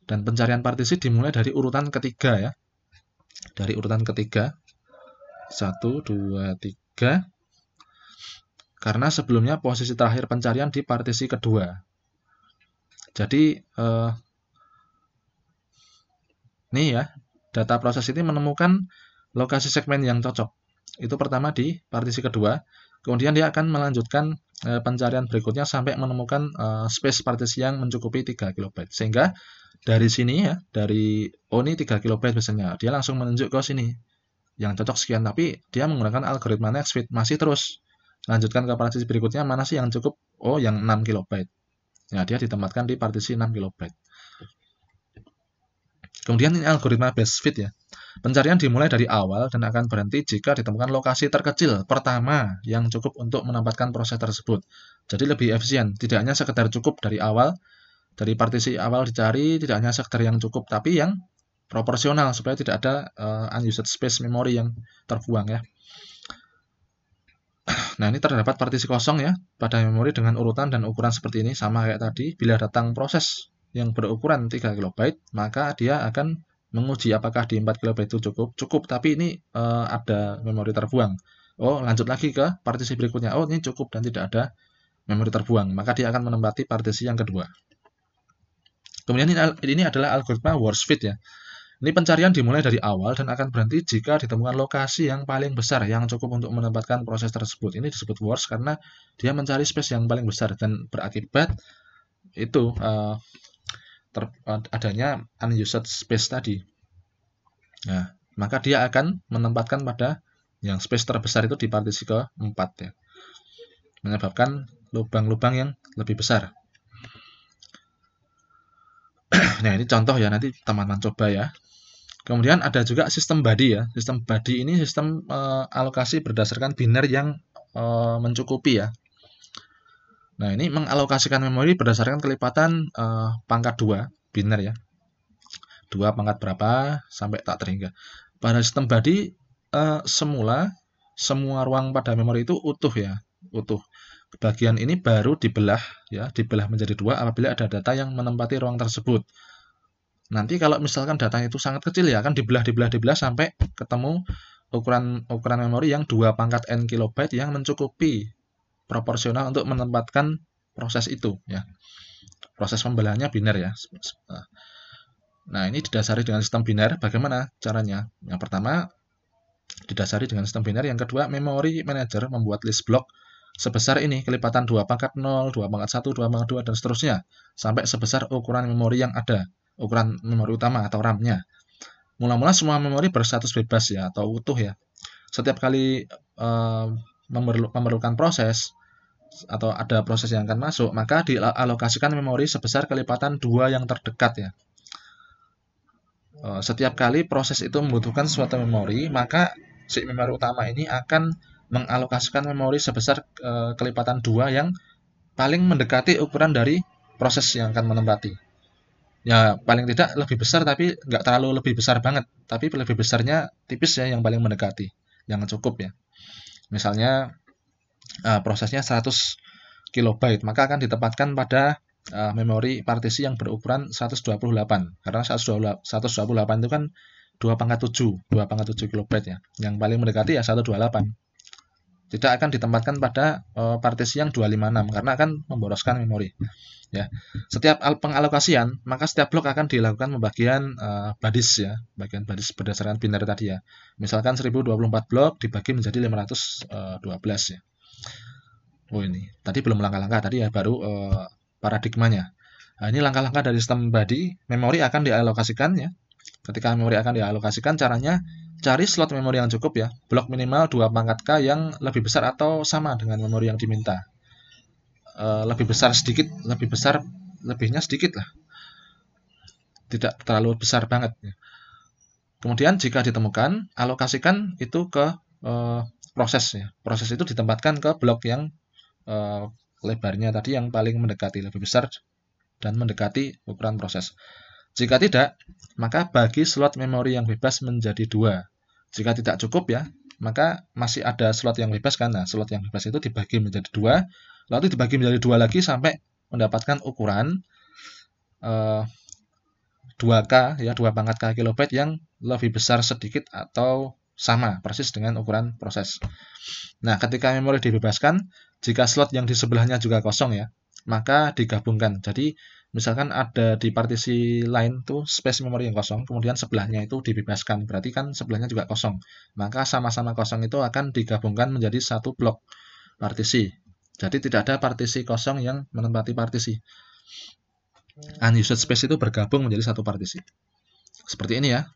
dan pencarian partisi dimulai dari urutan ketiga ya. Dari urutan ketiga. 1, 2, 3. Karena sebelumnya posisi terakhir pencarian di partisi kedua. Jadi nih ya, data proses ini menemukan lokasi segmen yang cocok. Itu pertama di partisi kedua. Kemudian dia akan melanjutkan pencarian berikutnya sampai menemukan space partisi yang mencukupi 3 kilobyte. Sehingga dari sini ya, dari ini 3 kilobyte biasanya, dia langsung menunjuk ke sini yang cocok sekian, tapi dia menggunakan algoritma next fit, masih terus lanjutkan ke partisi berikutnya, mana sih yang cukup, yang 6 kilobyte. Nah, dia ditempatkan di partisi 6 kilobyte. Kemudian ini algoritma best fit ya, pencarian dimulai dari awal dan akan berhenti jika ditemukan lokasi terkecil pertama yang cukup untuk menempatkan proses tersebut. Jadi lebih efisien, tidak hanya sekedar cukup dari awal, dari partisi awal dicari, tidak hanya sekedar yang cukup, tapi yang proporsional supaya tidak ada unused space memory yang terbuang ya. Nah, ini terdapat partisi kosong ya pada memori dengan urutan dan ukuran seperti ini, sama kayak tadi. Bila datang proses yang berukuran 3 kilobyte, maka dia akan menguji apakah di 4 kilobyte itu cukup, tapi ini ada memori terbuang. Lanjut lagi ke partisi berikutnya. Ini cukup dan tidak ada memori terbuang, maka dia akan menempati partisi yang kedua. Kemudian ini adalah algoritma worst fit ya. Ini pencarian dimulai dari awal dan akan berhenti jika ditemukan lokasi yang paling besar yang cukup untuk menempatkan proses tersebut. Ini disebut worst karena dia mencari space yang paling besar dan berakibat itu adanya unused space tadi. Nah, maka dia akan menempatkan pada yang space terbesar itu di partisi keempat ya, menyebabkan lubang-lubang yang lebih besar. Nah, ini contoh ya, nanti teman-teman coba ya. Kemudian ada juga sistem body ya. Sistem body ini sistem alokasi berdasarkan biner yang mencukupi ya. Nah, ini mengalokasikan memori berdasarkan kelipatan pangkat 2 biner ya. 2 pangkat berapa sampai tak terhingga. Pada sistem body semua ruang pada memori itu utuh ya, utuh. Bagian ini baru dibelah ya, dibelah menjadi 2 apabila ada data yang menempati ruang tersebut. Nanti kalau misalkan datanya itu sangat kecil ya, akan dibelah sampai ketemu ukuran memori yang 2 pangkat n kilobyte yang mencukupi proporsional untuk menempatkan proses itu ya. Proses pembelahannya biner ya. Nah, ini didasari dengan sistem biner. Bagaimana caranya? Yang pertama, didasari dengan sistem biner. Yang kedua, memory manager membuat list block sebesar ini, kelipatan 2 pangkat 0, 2 pangkat 1, 2 pangkat 2, dan seterusnya, sampai sebesar ukuran memori yang ada, ukuran memori utama atau RAM-nya. Mula-mula semua memori berstatus bebas ya, atau utuh ya. Setiap kali memerlukan proses, atau ada proses yang akan masuk, maka dialokasikan memori sebesar kelipatan 2 yang terdekat ya. Setiap kali proses itu membutuhkan suatu memori, maka si memori utama ini akan mengalokasikan memori sebesar kelipatan 2 yang paling mendekati ukuran dari proses yang akan menempati. Ya, paling tidak lebih besar, tapi nggak terlalu lebih besar banget. Tapi lebih besarnya tipis ya, yang paling mendekati, yang cukup ya. Misalnya prosesnya 100 kilobyte, maka akan ditempatkan pada memori partisi yang berukuran 128. Karena 128 itu kan 2 pangkat 7 kilobyte ya. Yang paling mendekati ya 128. Tidak akan ditempatkan pada partisi yang 256 karena akan memboroskan memori. Ya, setiap pengalokasian, maka setiap blok akan dilakukan pembagian badis ya, bagian badis berdasarkan biner tadi ya. Misalkan 1024 blok dibagi menjadi 512 ya. Oh, ini tadi belum langkah-langkah tadi ya, baru paradigmanya. Nah, ini langkah-langkah dari sistem body. Memori akan dialokasikan ya. Ketika memori akan dialokasikan, caranya cari slot memori yang cukup ya. Blok minimal 2 pangkat K yang lebih besar atau sama dengan memori yang diminta. Lebih besar sedikit, lebihnya sedikit lah. Tidak terlalu besar banget ya. Kemudian jika ditemukan, alokasikan itu ke proses ya. Proses itu ditempatkan ke blok yang lebarnya tadi yang paling mendekati, lebih besar dan mendekati ukuran proses. Jika tidak, maka bagi slot memori yang bebas menjadi 2. Jika tidak cukup ya, maka masih ada slot yang bebas kan. Nah, slot yang bebas itu dibagi menjadi 2, lalu dibagi menjadi 2 lagi sampai mendapatkan ukuran 2K ya, 2 pangkat K kilobyte yang lebih besar sedikit atau sama persis dengan ukuran proses. Nah, ketika memori dibebaskan, jika slot yang di sebelahnya juga kosong ya, maka digabungkan. Jadi misalkan ada di partisi lain tuh space memori yang kosong, kemudian sebelahnya itu dibebaskan, berarti kan sebelahnya juga kosong. Maka sama-sama kosong itu akan digabungkan menjadi satu blok partisi. Jadi tidak ada partisi kosong yang menempati partisi. Unused space itu bergabung menjadi satu partisi. Seperti ini ya.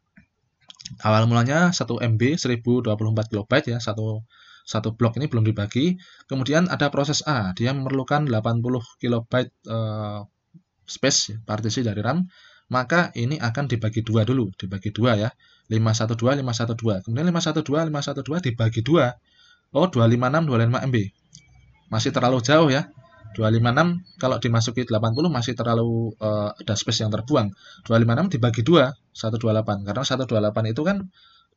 Awal mulanya 1 MB 1024 kilobyte ya, satu blok ini belum dibagi. Kemudian ada proses A, dia memerlukan 80 kilobyte space partisi dari RAM, maka ini akan dibagi 2 dulu, dibagi 2 ya. 512 512. Kemudian 512 512 dibagi 2. Oh, 256 255 MB. Masih terlalu jauh ya. 256 kalau dimasuki 80 masih terlalu ada space yang terbuang. 256 dibagi 2, 128. Karena 128 itu kan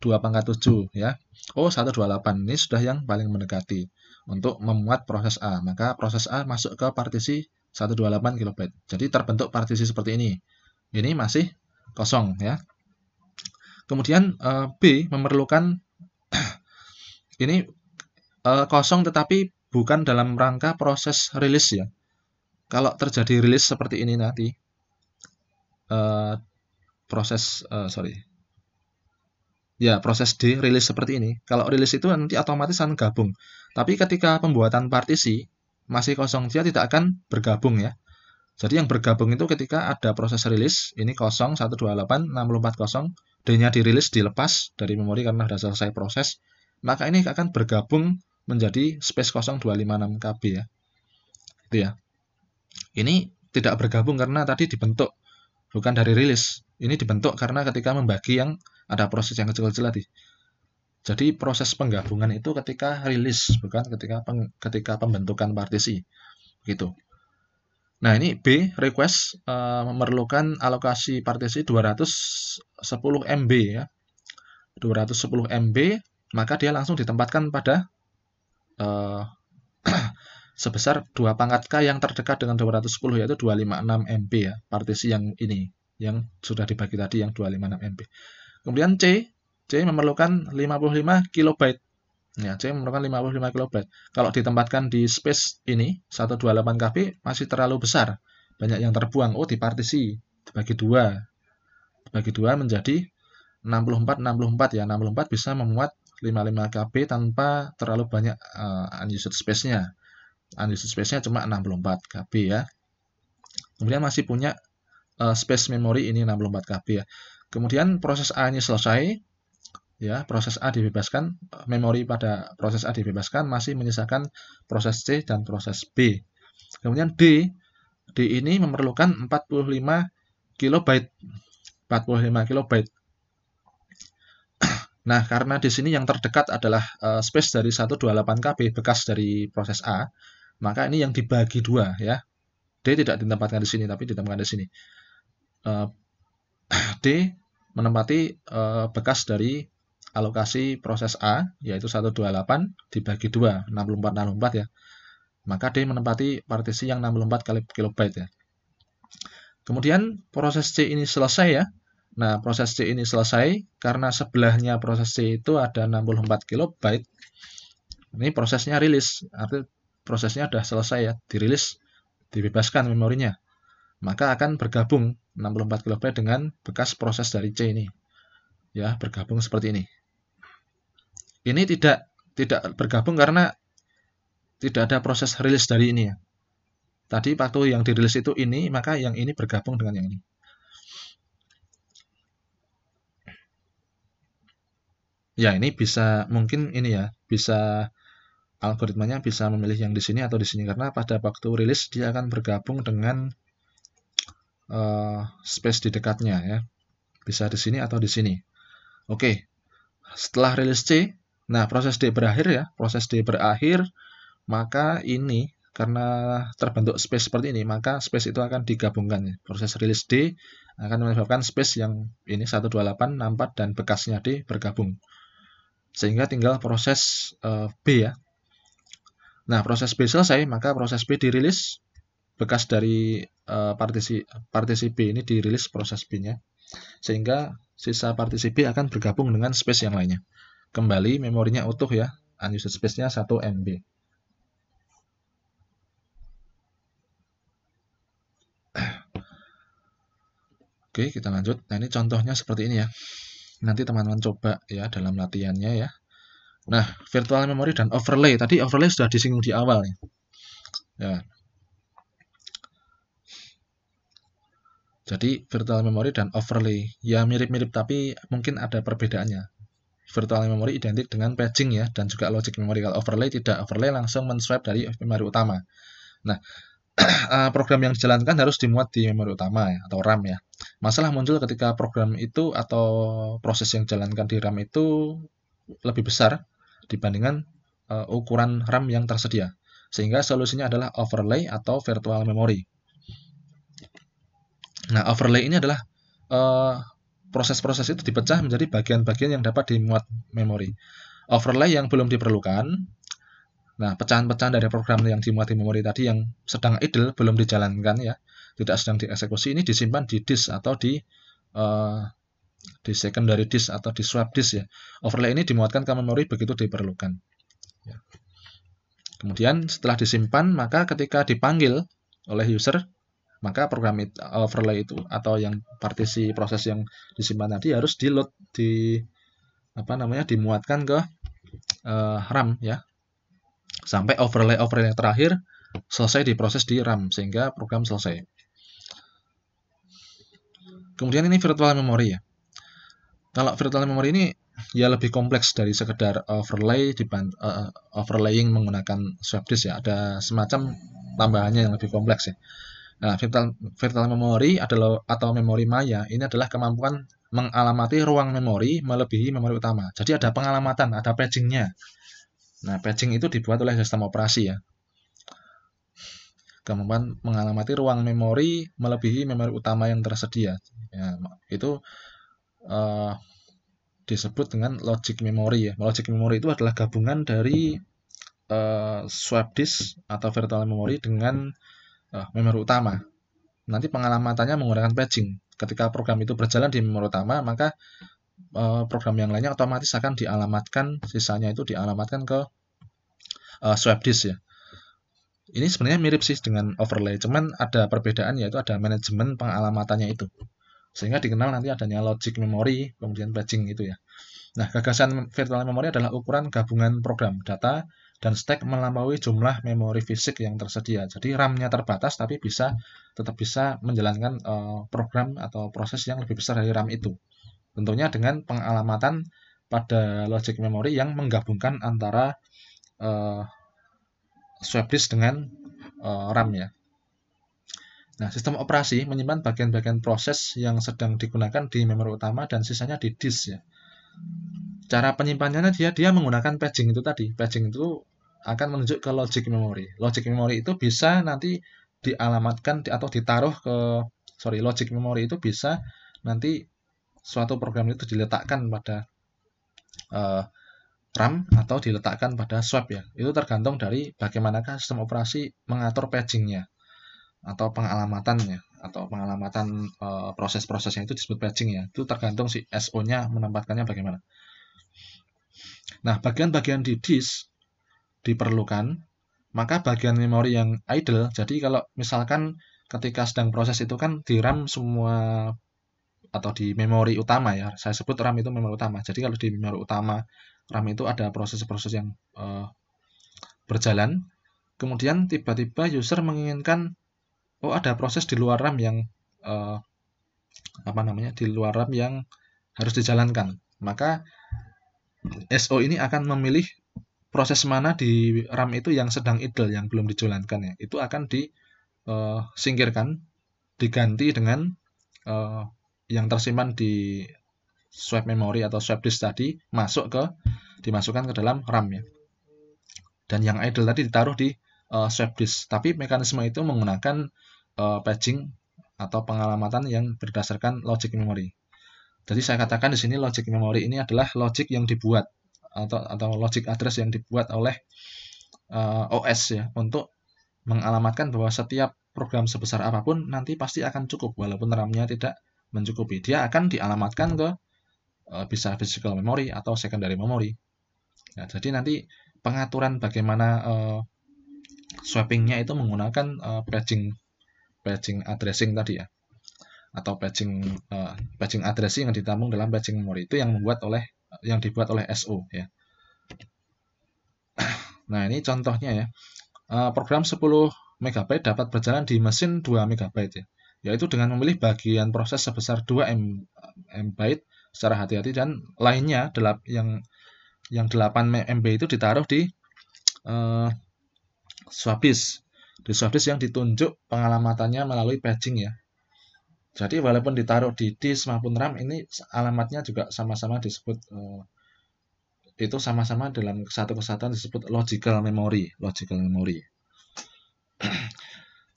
2 pangkat 7 ya. Oh, 128 ini sudah yang paling mendekati untuk memuat proses A. Maka proses A masuk ke partisi 128 kilobyte. Jadi terbentuk partisi seperti ini. Ini masih kosong ya. Kemudian B memerlukan ini kosong tetapi bukan dalam rangka proses rilis ya. Kalau terjadi rilis seperti ini nanti, proses D rilis seperti ini. Kalau rilis itu nanti otomatis akan gabung. Tapi ketika pembuatan partisi masih kosong, dia tidak akan bergabung ya. Jadi yang bergabung itu ketika ada proses rilis, ini kosong 128 64 kosong, D-nya dirilis, dilepas dari memori karena sudah selesai proses, maka ini akan bergabung menjadi space kosong 256 KB ya. Itu ya. Ini tidak bergabung karena tadi dibentuk, bukan dari rilis. Ini dibentuk karena ketika membagi yang ada proses yang kecil-kecil tadi. Jadi proses penggabungan itu ketika rilis, bukan ketika pembentukan partisi. Gitu. Nah, ini B, request memerlukan alokasi partisi 210 MB ya. 210 MB, maka dia langsung ditempatkan pada sebesar 2 pangkat K yang terdekat dengan 210, yaitu 256 MB ya, partisi yang ini, yang sudah dibagi tadi yang 256 MB. Kemudian C memerlukan 55 KB. Ya, C memerlukan 55 KB. Kalau ditempatkan di space ini 128 KB masih terlalu besar. Banyak yang terbuang. Oh, di partisi dibagi 2. Dibagi 2 menjadi 64 ya. 64 bisa memuat 55 KB tanpa terlalu banyak unused space-nya. Unused space-nya cuma 64 KB ya. Kemudian masih punya space memory ini 64 KB ya. Kemudian proses A ini selesai. Ya, proses A dibebaskan, memori pada proses A dibebaskan, masih menyisakan proses C dan proses B. Kemudian D ini memerlukan 45 KB. 45 KB. Nah, karena di sini yang terdekat adalah space dari 128 KB bekas dari proses A, maka ini yang dibagi 2 ya. D tidak ditempatkan di sini, tapi ditempatkan di sini. D menempati bekas dari alokasi proses A, yaitu 128 dibagi 2, 64 ya. Maka D menempati partisi yang 64 KB ya. Kemudian proses C ini selesai ya. Nah, proses C ini selesai karena sebelahnya proses C itu ada 64 KB. Ini prosesnya rilis, artinya prosesnya sudah selesai ya, dirilis, dibebaskan memorinya. Maka akan bergabung 64 KB dengan bekas proses dari C ini. Ya, bergabung seperti ini. Ini tidak bergabung karena tidak ada proses rilis dari ini ya. Tadi waktu yang dirilis itu ini, maka yang ini bergabung dengan yang ini. Ya, ini bisa mungkin ini ya, bisa algoritmanya bisa memilih yang di sini atau di sini karena pada waktu rilis dia akan bergabung dengan space di dekatnya ya. Bisa di sini atau di sini. Oke. Setelah rilis C, nah proses D berakhir ya, proses D berakhir, maka ini karena terbentuk space seperti ini, maka space itu akan digabungkan ya. Proses rilis D akan menyebabkan space yang ini 128, 64 dan bekasnya D bergabung. Sehingga tinggal proses B ya. Nah, proses B selesai, maka proses B dirilis, bekas dari partisi B ini dirilis proses B-nya. Sehingga sisa partisi B akan bergabung dengan space yang lainnya. Kembali memorinya utuh ya, unused space-nya 1 MB. Oke, kita lanjut. Nah, ini contohnya seperti ini ya. Nanti teman-teman coba ya dalam latihannya ya. Nah, virtual memory dan overlay. Tadi overlay sudah disinggung di awal nih. Ya. Jadi virtual memory dan overlay ya mirip-mirip tapi mungkin ada perbedaannya. Virtual memory identik dengan paging ya dan juga logic memory. Kalau overlay tidak, overlay langsung men-swap dari memori utama. Nah, program yang dijalankan harus dimuat di memori utama ya, atau RAM ya. Masalah muncul ketika program itu atau proses yang dijalankan di RAM itu lebih besar dibandingkan ukuran RAM yang tersedia. Sehingga solusinya adalah overlay atau virtual memory. Nah, overlay ini adalah proses-proses itu dipecah menjadi bagian-bagian yang dapat dimuat memori. Overlay yang belum diperlukan, nah pecahan-pecahan dari program yang dimuat di memori tadi yang sedang idle, belum dijalankan ya, tidak sedang dieksekusi, ini disimpan di disk atau di secondary disk atau di swap disk ya. Overlay ini dimuatkan ke memori begitu diperlukan. Ya. Kemudian setelah disimpan, maka ketika dipanggil oleh user, maka program overlay itu atau yang partisi proses yang disimpan tadi harus di-load dimuatkan ke RAM ya. Sampai overlay yang terakhir selesai diproses di RAM sehingga program selesai. Kemudian ini virtual memory ya. Kalau virtual memory ini ya lebih kompleks dari sekedar overlaying menggunakan swap disk ya. Ada semacam tambahannya yang lebih kompleks ya. Nah, virtual memory adalah atau memori maya ini adalah kemampuan mengalamati ruang memori melebihi memori utama. Jadi ada pengalamatan, ada pagingnya. Nah, paging itu dibuat oleh sistem operasi ya. Kemampuan mengalamati ruang memori melebihi memori utama yang tersedia. Ya, itu disebut dengan logic memory ya. Logic memory itu adalah gabungan dari swap disk atau virtual memory dengan memori utama. Nanti pengalamannya menggunakan paging. Ketika program itu berjalan di memori utama, maka program yang lainnya otomatis akan dialamatkan, sisanya itu dialamatkan ke swap disk ya. Ini sebenarnya mirip sih dengan overlay, cuman ada perbedaan yaitu ada manajemen pengalamatannya itu. Sehingga dikenal nanti adanya logic memory, kemudian paging itu ya. Nah, gagasan virtual memory adalah ukuran gabungan program, data, dan stack melampaui jumlah memori fisik yang tersedia. Jadi RAM-nya terbatas, tapi tetap bisa menjalankan program atau proses yang lebih besar dari RAM itu. Tentunya dengan pengalamatan pada logic memory yang menggabungkan antara swap disk dengan RAM ya. Nah, sistem operasi menyimpan bagian-bagian proses yang sedang digunakan di memori utama dan sisanya di disk ya. Cara penyimpanannya dia menggunakan paging itu tadi. Paging itu akan menunjuk ke logic memory. Logic memory itu bisa nanti dialamatkan atau ditaruh ke logic memory itu bisa nanti suatu program itu diletakkan pada RAM atau diletakkan pada swap ya. Itu tergantung dari bagaimanakah sistem operasi mengatur pagingnya atau pengalamatannya atau pengalamatan proses-prosesnya itu disebut paging ya. Itu tergantung si SO-nya menempatkannya bagaimana. Nah, bagian-bagian di disk diperlukan, maka bagian memori yang idle, jadi kalau misalkan ketika sedang proses itu kan di RAM semua atau di memori utama ya, saya sebut RAM itu memori utama. Jadi kalau di memori utama RAM itu ada proses-proses yang berjalan, kemudian tiba-tiba user menginginkan ada proses di luar RAM yang di luar RAM yang harus dijalankan. Maka SO ini akan memilih proses mana di RAM itu yang sedang idle, yang belum dijalankan ya. Itu akan disingkirkan, diganti dengan yang tersimpan di swap memory atau swap disk tadi dimasukkan ke dalam RAM ya. Dan yang idle tadi ditaruh di swap disk. Tapi mekanisme itu menggunakan paging atau pengalamatan yang berdasarkan logic memory. Jadi saya katakan di sini logic memory ini adalah logic yang dibuat atau logic address yang dibuat oleh OS ya untuk mengalamatkan bahwa setiap program sebesar apapun nanti pasti akan cukup walaupun RAM-nya tidak mencukupi. Dia akan dialamatkan ke bisa physical memory atau secondary memory. Nah, jadi nanti pengaturan bagaimana swapping-nya itu menggunakan paging addressing tadi ya, atau paging addressing yang ditampung dalam paging memory itu yang dibuat oleh SO ya. Nah, ini contohnya ya. Program 10 MB dapat berjalan di mesin 2 MB ya, yaitu dengan memilih bagian proses sebesar 2 MB secara hati-hati dan lainnya yang 8 MB itu ditaruh di swap disk. Di swap disk yang ditunjuk pengalamatannya melalui paging ya. Jadi walaupun ditaruh di disk maupun RAM ini alamatnya juga sama-sama disebut itu sama-sama dalam satu kesatuan disebut logical memory.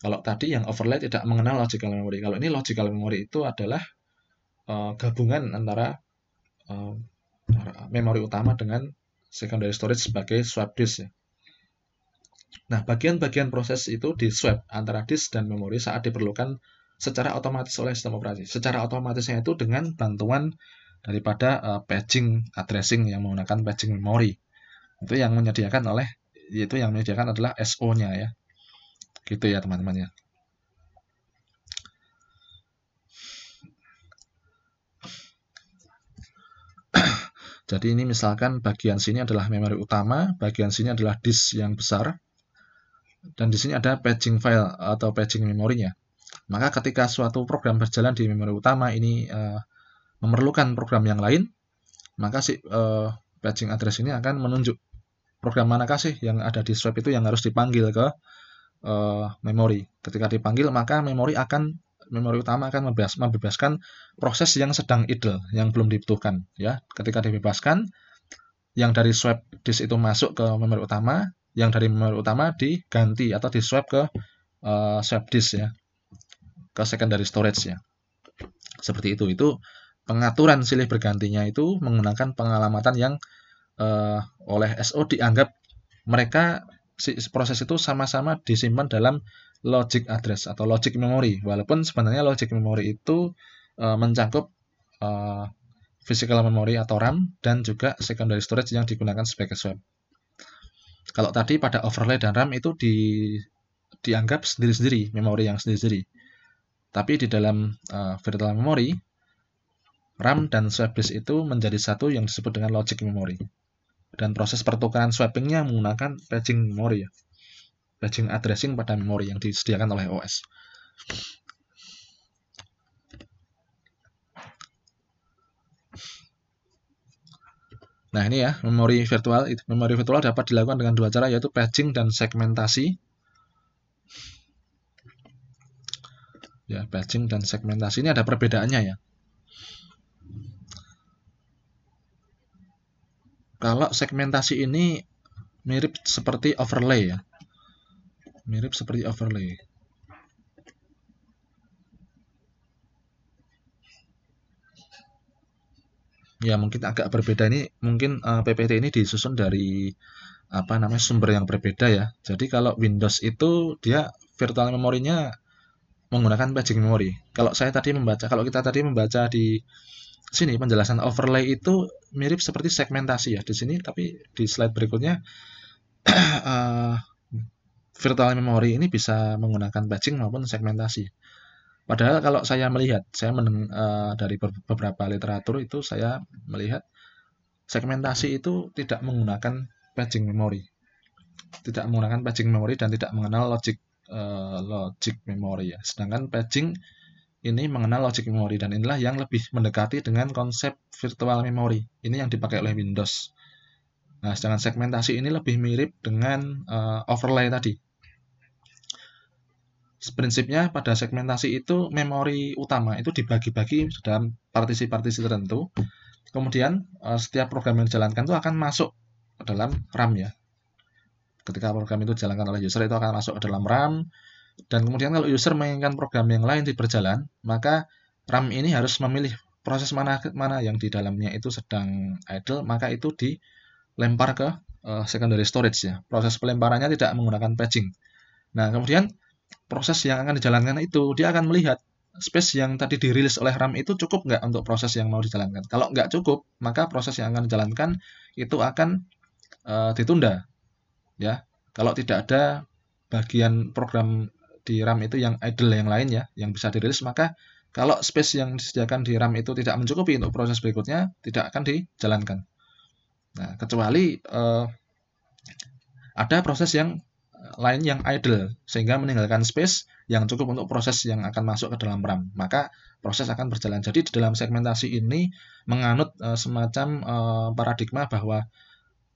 Kalau tadi yang overlay tidak mengenal logical memory. Kalau ini logical memory itu adalah gabungan antara memori utama dengan secondary storage sebagai swap disk ya. Nah, bagian-bagian proses itu di swap antara disk dan memori saat diperlukan secara otomatis oleh sistem operasi. Secara otomatisnya itu dengan bantuan daripada paging addressing yang menggunakan paging memory. Itu yang menyediakan adalah SO-nya ya. Gitu ya teman-teman ya. Jadi ini misalkan bagian sini adalah memori utama, bagian sini adalah disk yang besar, dan di sini ada paging file atau paging memorinya. Maka ketika suatu program berjalan di memori utama ini memerlukan program yang lain, maka si paging address ini akan menunjuk program manakah sih yang ada di swap itu yang harus dipanggil ke memori. Ketika dipanggil, maka memori utama akan membebaskan proses yang sedang idle, yang belum dibutuhkan. Ya, ketika dibebaskan, yang dari swap disk itu masuk ke memori utama, yang dari memori utama diganti atau di swap ke swap disk ya, ke secondary storage ya. Seperti itu. Itu pengaturan silih bergantinya itu menggunakan pengalamatan yang oleh SO dianggap mereka proses itu sama-sama disimpan dalam logic address atau logic memory, walaupun sebenarnya logic memory itu mencakup physical memory atau RAM dan juga secondary storage yang digunakan sebagai swap. Kalau tadi pada overlay dan RAM itu dianggap sendiri-sendiri, memori yang sendiri-sendiri. Tapi di dalam virtual memory, RAM dan swap disk itu menjadi satu yang disebut dengan logic memory. Dan proses pertukaran swappingnya menggunakan paging memory ya. Paging addressing pada memori yang disediakan oleh OS. Nah ini ya, memori virtual. Memori virtual dapat dilakukan dengan dua cara, yaitu paging dan segmentasi. Ya, paging dan segmentasi ini ada perbedaannya ya. Kalau segmentasi ini mirip seperti overlay ya. Mirip seperti overlay. Ya, mungkin agak berbeda ini. Mungkin PPT ini disusun dari sumber yang berbeda ya. Jadi kalau Windows itu dia virtual memorinya menggunakan paging memory. Kalau kita tadi membaca di sini penjelasan overlay itu mirip seperti segmentasi ya di sini, tapi di slide berikutnya virtual memory ini bisa menggunakan paging maupun segmentasi. Padahal kalau saya melihat, dari beberapa literatur itu saya melihat segmentasi itu tidak menggunakan paging memory, dan tidak mengenal logic memory ya. Sedangkan paging ini mengenal logic memory, dan inilah yang lebih mendekati dengan konsep virtual memory. Ini yang dipakai oleh Windows. Nah, sedangkan segmentasi ini lebih mirip dengan overlay tadi. Prinsipnya pada segmentasi itu memori utama itu dibagi-bagi dalam partisi-partisi tertentu. Kemudian setiap program yang dijalankan itu akan masuk ke dalam RAM ya. Ketika program itu dijalankan oleh user itu akan masuk ke dalam RAM. Dan kemudian kalau user menginginkan program yang lain berjalan, maka RAM ini harus memilih proses mana yang di dalamnya itu sedang idle, maka itu dilempar ke secondary storage ya. Proses pelemparannya tidak menggunakan paging. Nah, kemudian proses yang akan dijalankan itu dia akan melihat space yang tadi dirilis oleh RAM itu cukup nggak untuk proses yang mau dijalankan. Kalau nggak cukup, maka proses yang akan dijalankan itu akan ditunda ya. Kalau tidak ada bagian program di RAM itu yang idle yang lain ya, yang bisa dirilis, maka kalau space yang disediakan di RAM itu tidak mencukupi untuk proses berikutnya, tidak akan dijalankan. Nah, kecuali ada proses yang lain yang idle, sehingga meninggalkan space yang cukup untuk proses yang akan masuk ke dalam RAM, maka proses akan berjalan. Jadi di dalam segmentasi ini menganut semacam paradigma bahwa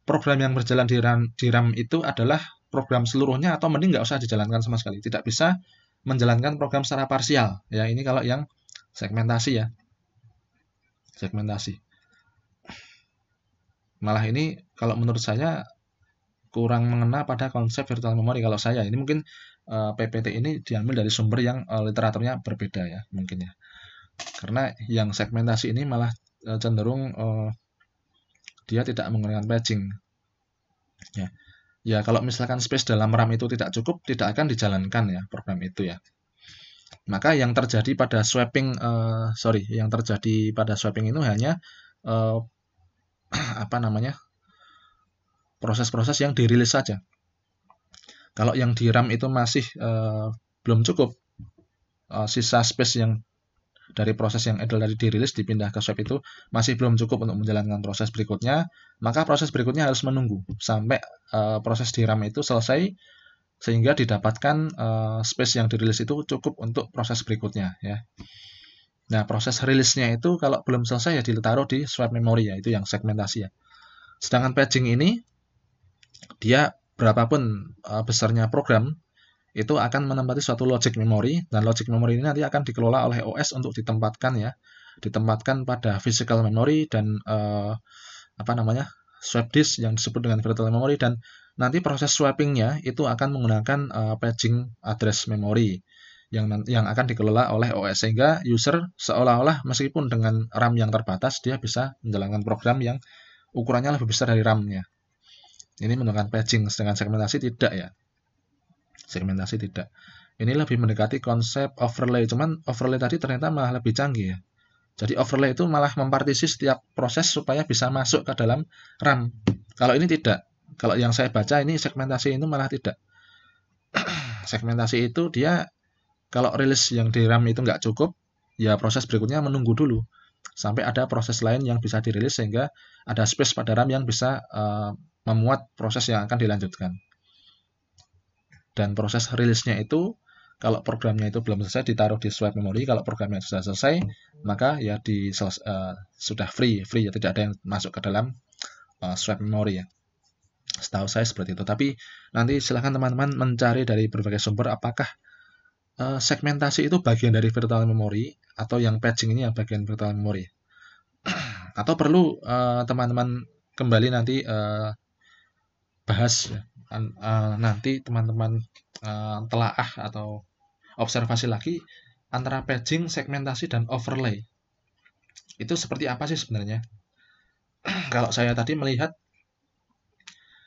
program yang berjalan di RAM itu adalah program seluruhnya, atau mending nggak usah dijalankan sama sekali. Tidak bisa menjalankan program secara parsial. Ya, ini kalau yang segmentasi ya. Segmentasi. Malah ini kalau menurut saya kurang mengena pada konsep virtual memory kalau saya. Ini mungkin PPT ini diambil dari sumber yang literaturnya berbeda ya, mungkin ya. Karena yang segmentasi ini malah cenderung dia tidak menggunakan paging. Ya. Ya, kalau misalkan space dalam RAM itu tidak cukup, tidak akan dijalankan ya program itu ya. Maka yang terjadi pada swapping itu hanya proses-proses yang dirilis saja. Kalau yang di RAM itu masih belum cukup, sisa space yang dari proses yang idle tadi dirilis dipindah ke swap itu masih belum cukup untuk menjalankan proses berikutnya, maka proses berikutnya harus menunggu sampai proses di RAM itu selesai, sehingga didapatkan space yang dirilis itu cukup untuk proses berikutnya ya. Nah, proses rilisnya itu kalau belum selesai ya ditaruh di swap memory ya, itu yang segmentasi ya. Sedangkan paging ini dia berapapun besarnya program itu akan menempati suatu logic memory, dan logic memory ini nanti akan dikelola oleh OS untuk ditempatkan ya, ditempatkan pada physical memory dan swap disk yang disebut dengan virtual memory, dan nanti proses swappingnya itu akan menggunakan paging address memory yang akan dikelola oleh OS, sehingga user seolah-olah meskipun dengan RAM yang terbatas dia bisa menjalankan program yang ukurannya lebih besar dari RAM-nya. Ini menggunakan paging, sedangkan segmentasi tidak ya. Segmentasi tidak. Ini lebih mendekati konsep overlay, cuman overlay tadi ternyata malah lebih canggih ya. Jadi overlay itu malah mempartisi setiap proses supaya bisa masuk ke dalam RAM. Kalau ini tidak. Kalau yang saya baca ini segmentasi itu malah tidak. Segmentasi itu dia kalau rilis yang di RAM itu nggak cukup, ya proses berikutnya menunggu dulu sampai ada proses lain yang bisa dirilis, sehingga ada space pada RAM yang bisa memuat proses yang akan dilanjutkan. Dan proses rilisnya itu kalau programnya itu belum selesai ditaruh di swap memory, kalau programnya sudah selesai maka ya sudah free ya, tidak ada yang masuk ke dalam swap memory ya. Setahu saya seperti itu. Tapi nanti silahkan teman-teman mencari dari berbagai sumber apakah segmentasi itu bagian dari virtual memory atau yang paging ini yang bagian virtual memory. Atau perlu teman-teman kembali nanti bahas nanti teman-teman telaah atau observasi lagi antara paging, segmentasi, dan overlay. Itu seperti apa sih sebenarnya? Kalau saya tadi melihat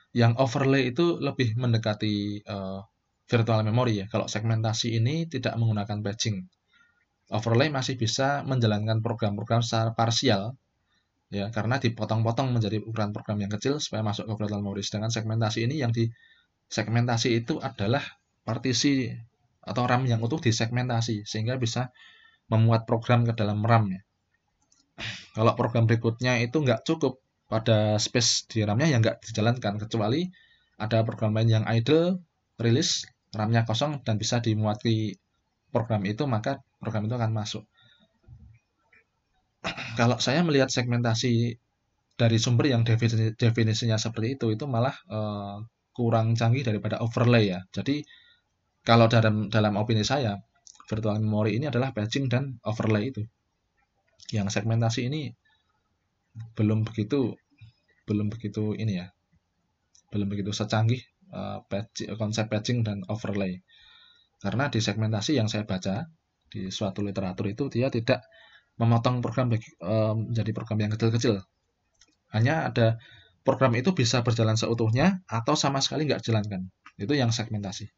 yang overlay itu lebih mendekati virtual memory ya. Kalau segmentasi ini tidak menggunakan paging. Overlay masih bisa menjalankan program-program secara parsial ya, karena dipotong-potong menjadi ukuran program yang kecil supaya masuk ke virtual memory. Sedangkan segmentasi ini yang di segmentasi itu adalah partisi atau RAM yang utuh disegmentasi sehingga bisa memuat program ke dalam RAM ya. Kalau program berikutnya itu nggak cukup pada space di RAM-nya, yang nggak dijalankan kecuali ada program lain yang idle, rilis, RAM-nya kosong dan bisa dimuat di program itu, maka program itu akan masuk. Kalau saya melihat segmentasi dari sumber yang definisinya seperti itu malah kurang canggih daripada overlay ya. Jadi kalau dalam opini saya, virtual memory ini adalah paging dan overlay itu. Yang segmentasi ini belum begitu ini ya, belum begitu secanggih konsep paging dan overlay. Karena di segmentasi yang saya baca di suatu literatur itu dia tidak memotong program menjadi program yang kecil-kecil. Hanya ada program itu bisa berjalan seutuhnya atau sama sekali nggak jalankan. Itu yang segmentasi.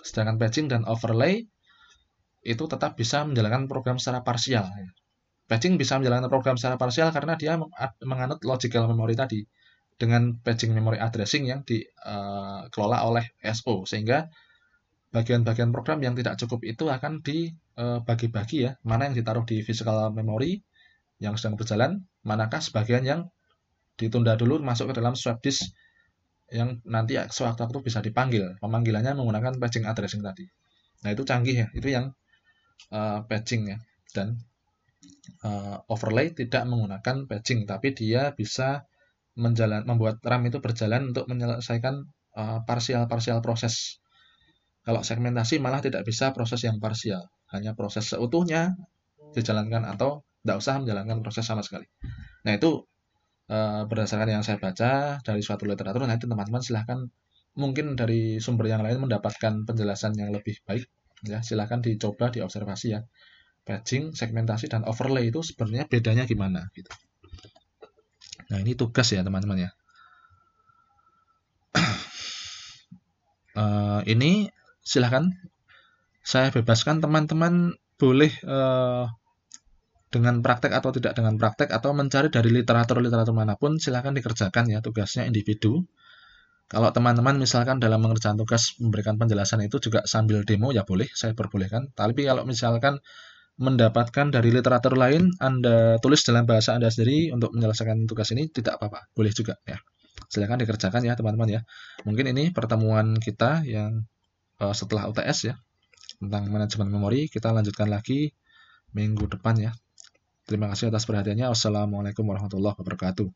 Sedangkan paging dan overlay itu tetap bisa menjalankan program secara parsial. Paging bisa menjalankan program secara parsial karena dia menganut logical memory tadi dengan paging memory addressing yang dikelola oleh SO, sehingga bagian-bagian program yang tidak cukup itu akan dibagi-bagi ya, mana yang ditaruh di physical memory yang sedang berjalan, manakah sebagian yang ditunda dulu masuk ke dalam swap disk yang nanti sewaktu-waktu bisa dipanggil. Pemanggilannya menggunakan paging addressing tadi. Nah itu canggih ya, itu yang paging ya. Dan overlay tidak menggunakan paging, tapi dia bisa membuat RAM itu berjalan untuk menyelesaikan parsial proses. Kalau segmentasi malah tidak bisa proses yang parsial, hanya proses seutuhnya dijalankan atau tidak usah menjalankan proses sama sekali. Nah itu berdasarkan yang saya baca dari suatu literatur. Nanti teman-teman silahkan mungkin dari sumber yang lain mendapatkan penjelasan yang lebih baik ya, silahkan dicoba diobservasi ya. Paging, segmentasi, dan overlay itu sebenarnya bedanya gimana gitu. Nah ini tugas ya teman-teman ya. Ini silahkan saya bebaskan teman-teman boleh dengan praktek atau tidak dengan praktek atau mencari dari literatur manapun, silahkan dikerjakan ya, tugasnya individu. Kalau teman-teman misalkan dalam mengerjakan tugas memberikan penjelasan itu juga sambil demo ya boleh, saya perbolehkan. Tapi kalau misalkan mendapatkan dari literatur lain, Anda tulis dalam bahasa Anda sendiri untuk menyelesaikan tugas ini tidak apa-apa, boleh juga ya. Silahkan dikerjakan ya teman-teman ya. Mungkin ini pertemuan kita yang setelah UTS ya, tentang manajemen memori. Kita lanjutkan lagi minggu depan ya. Terima kasih atas perhatiannya. Wassalamualaikum warahmatullahi wabarakatuh.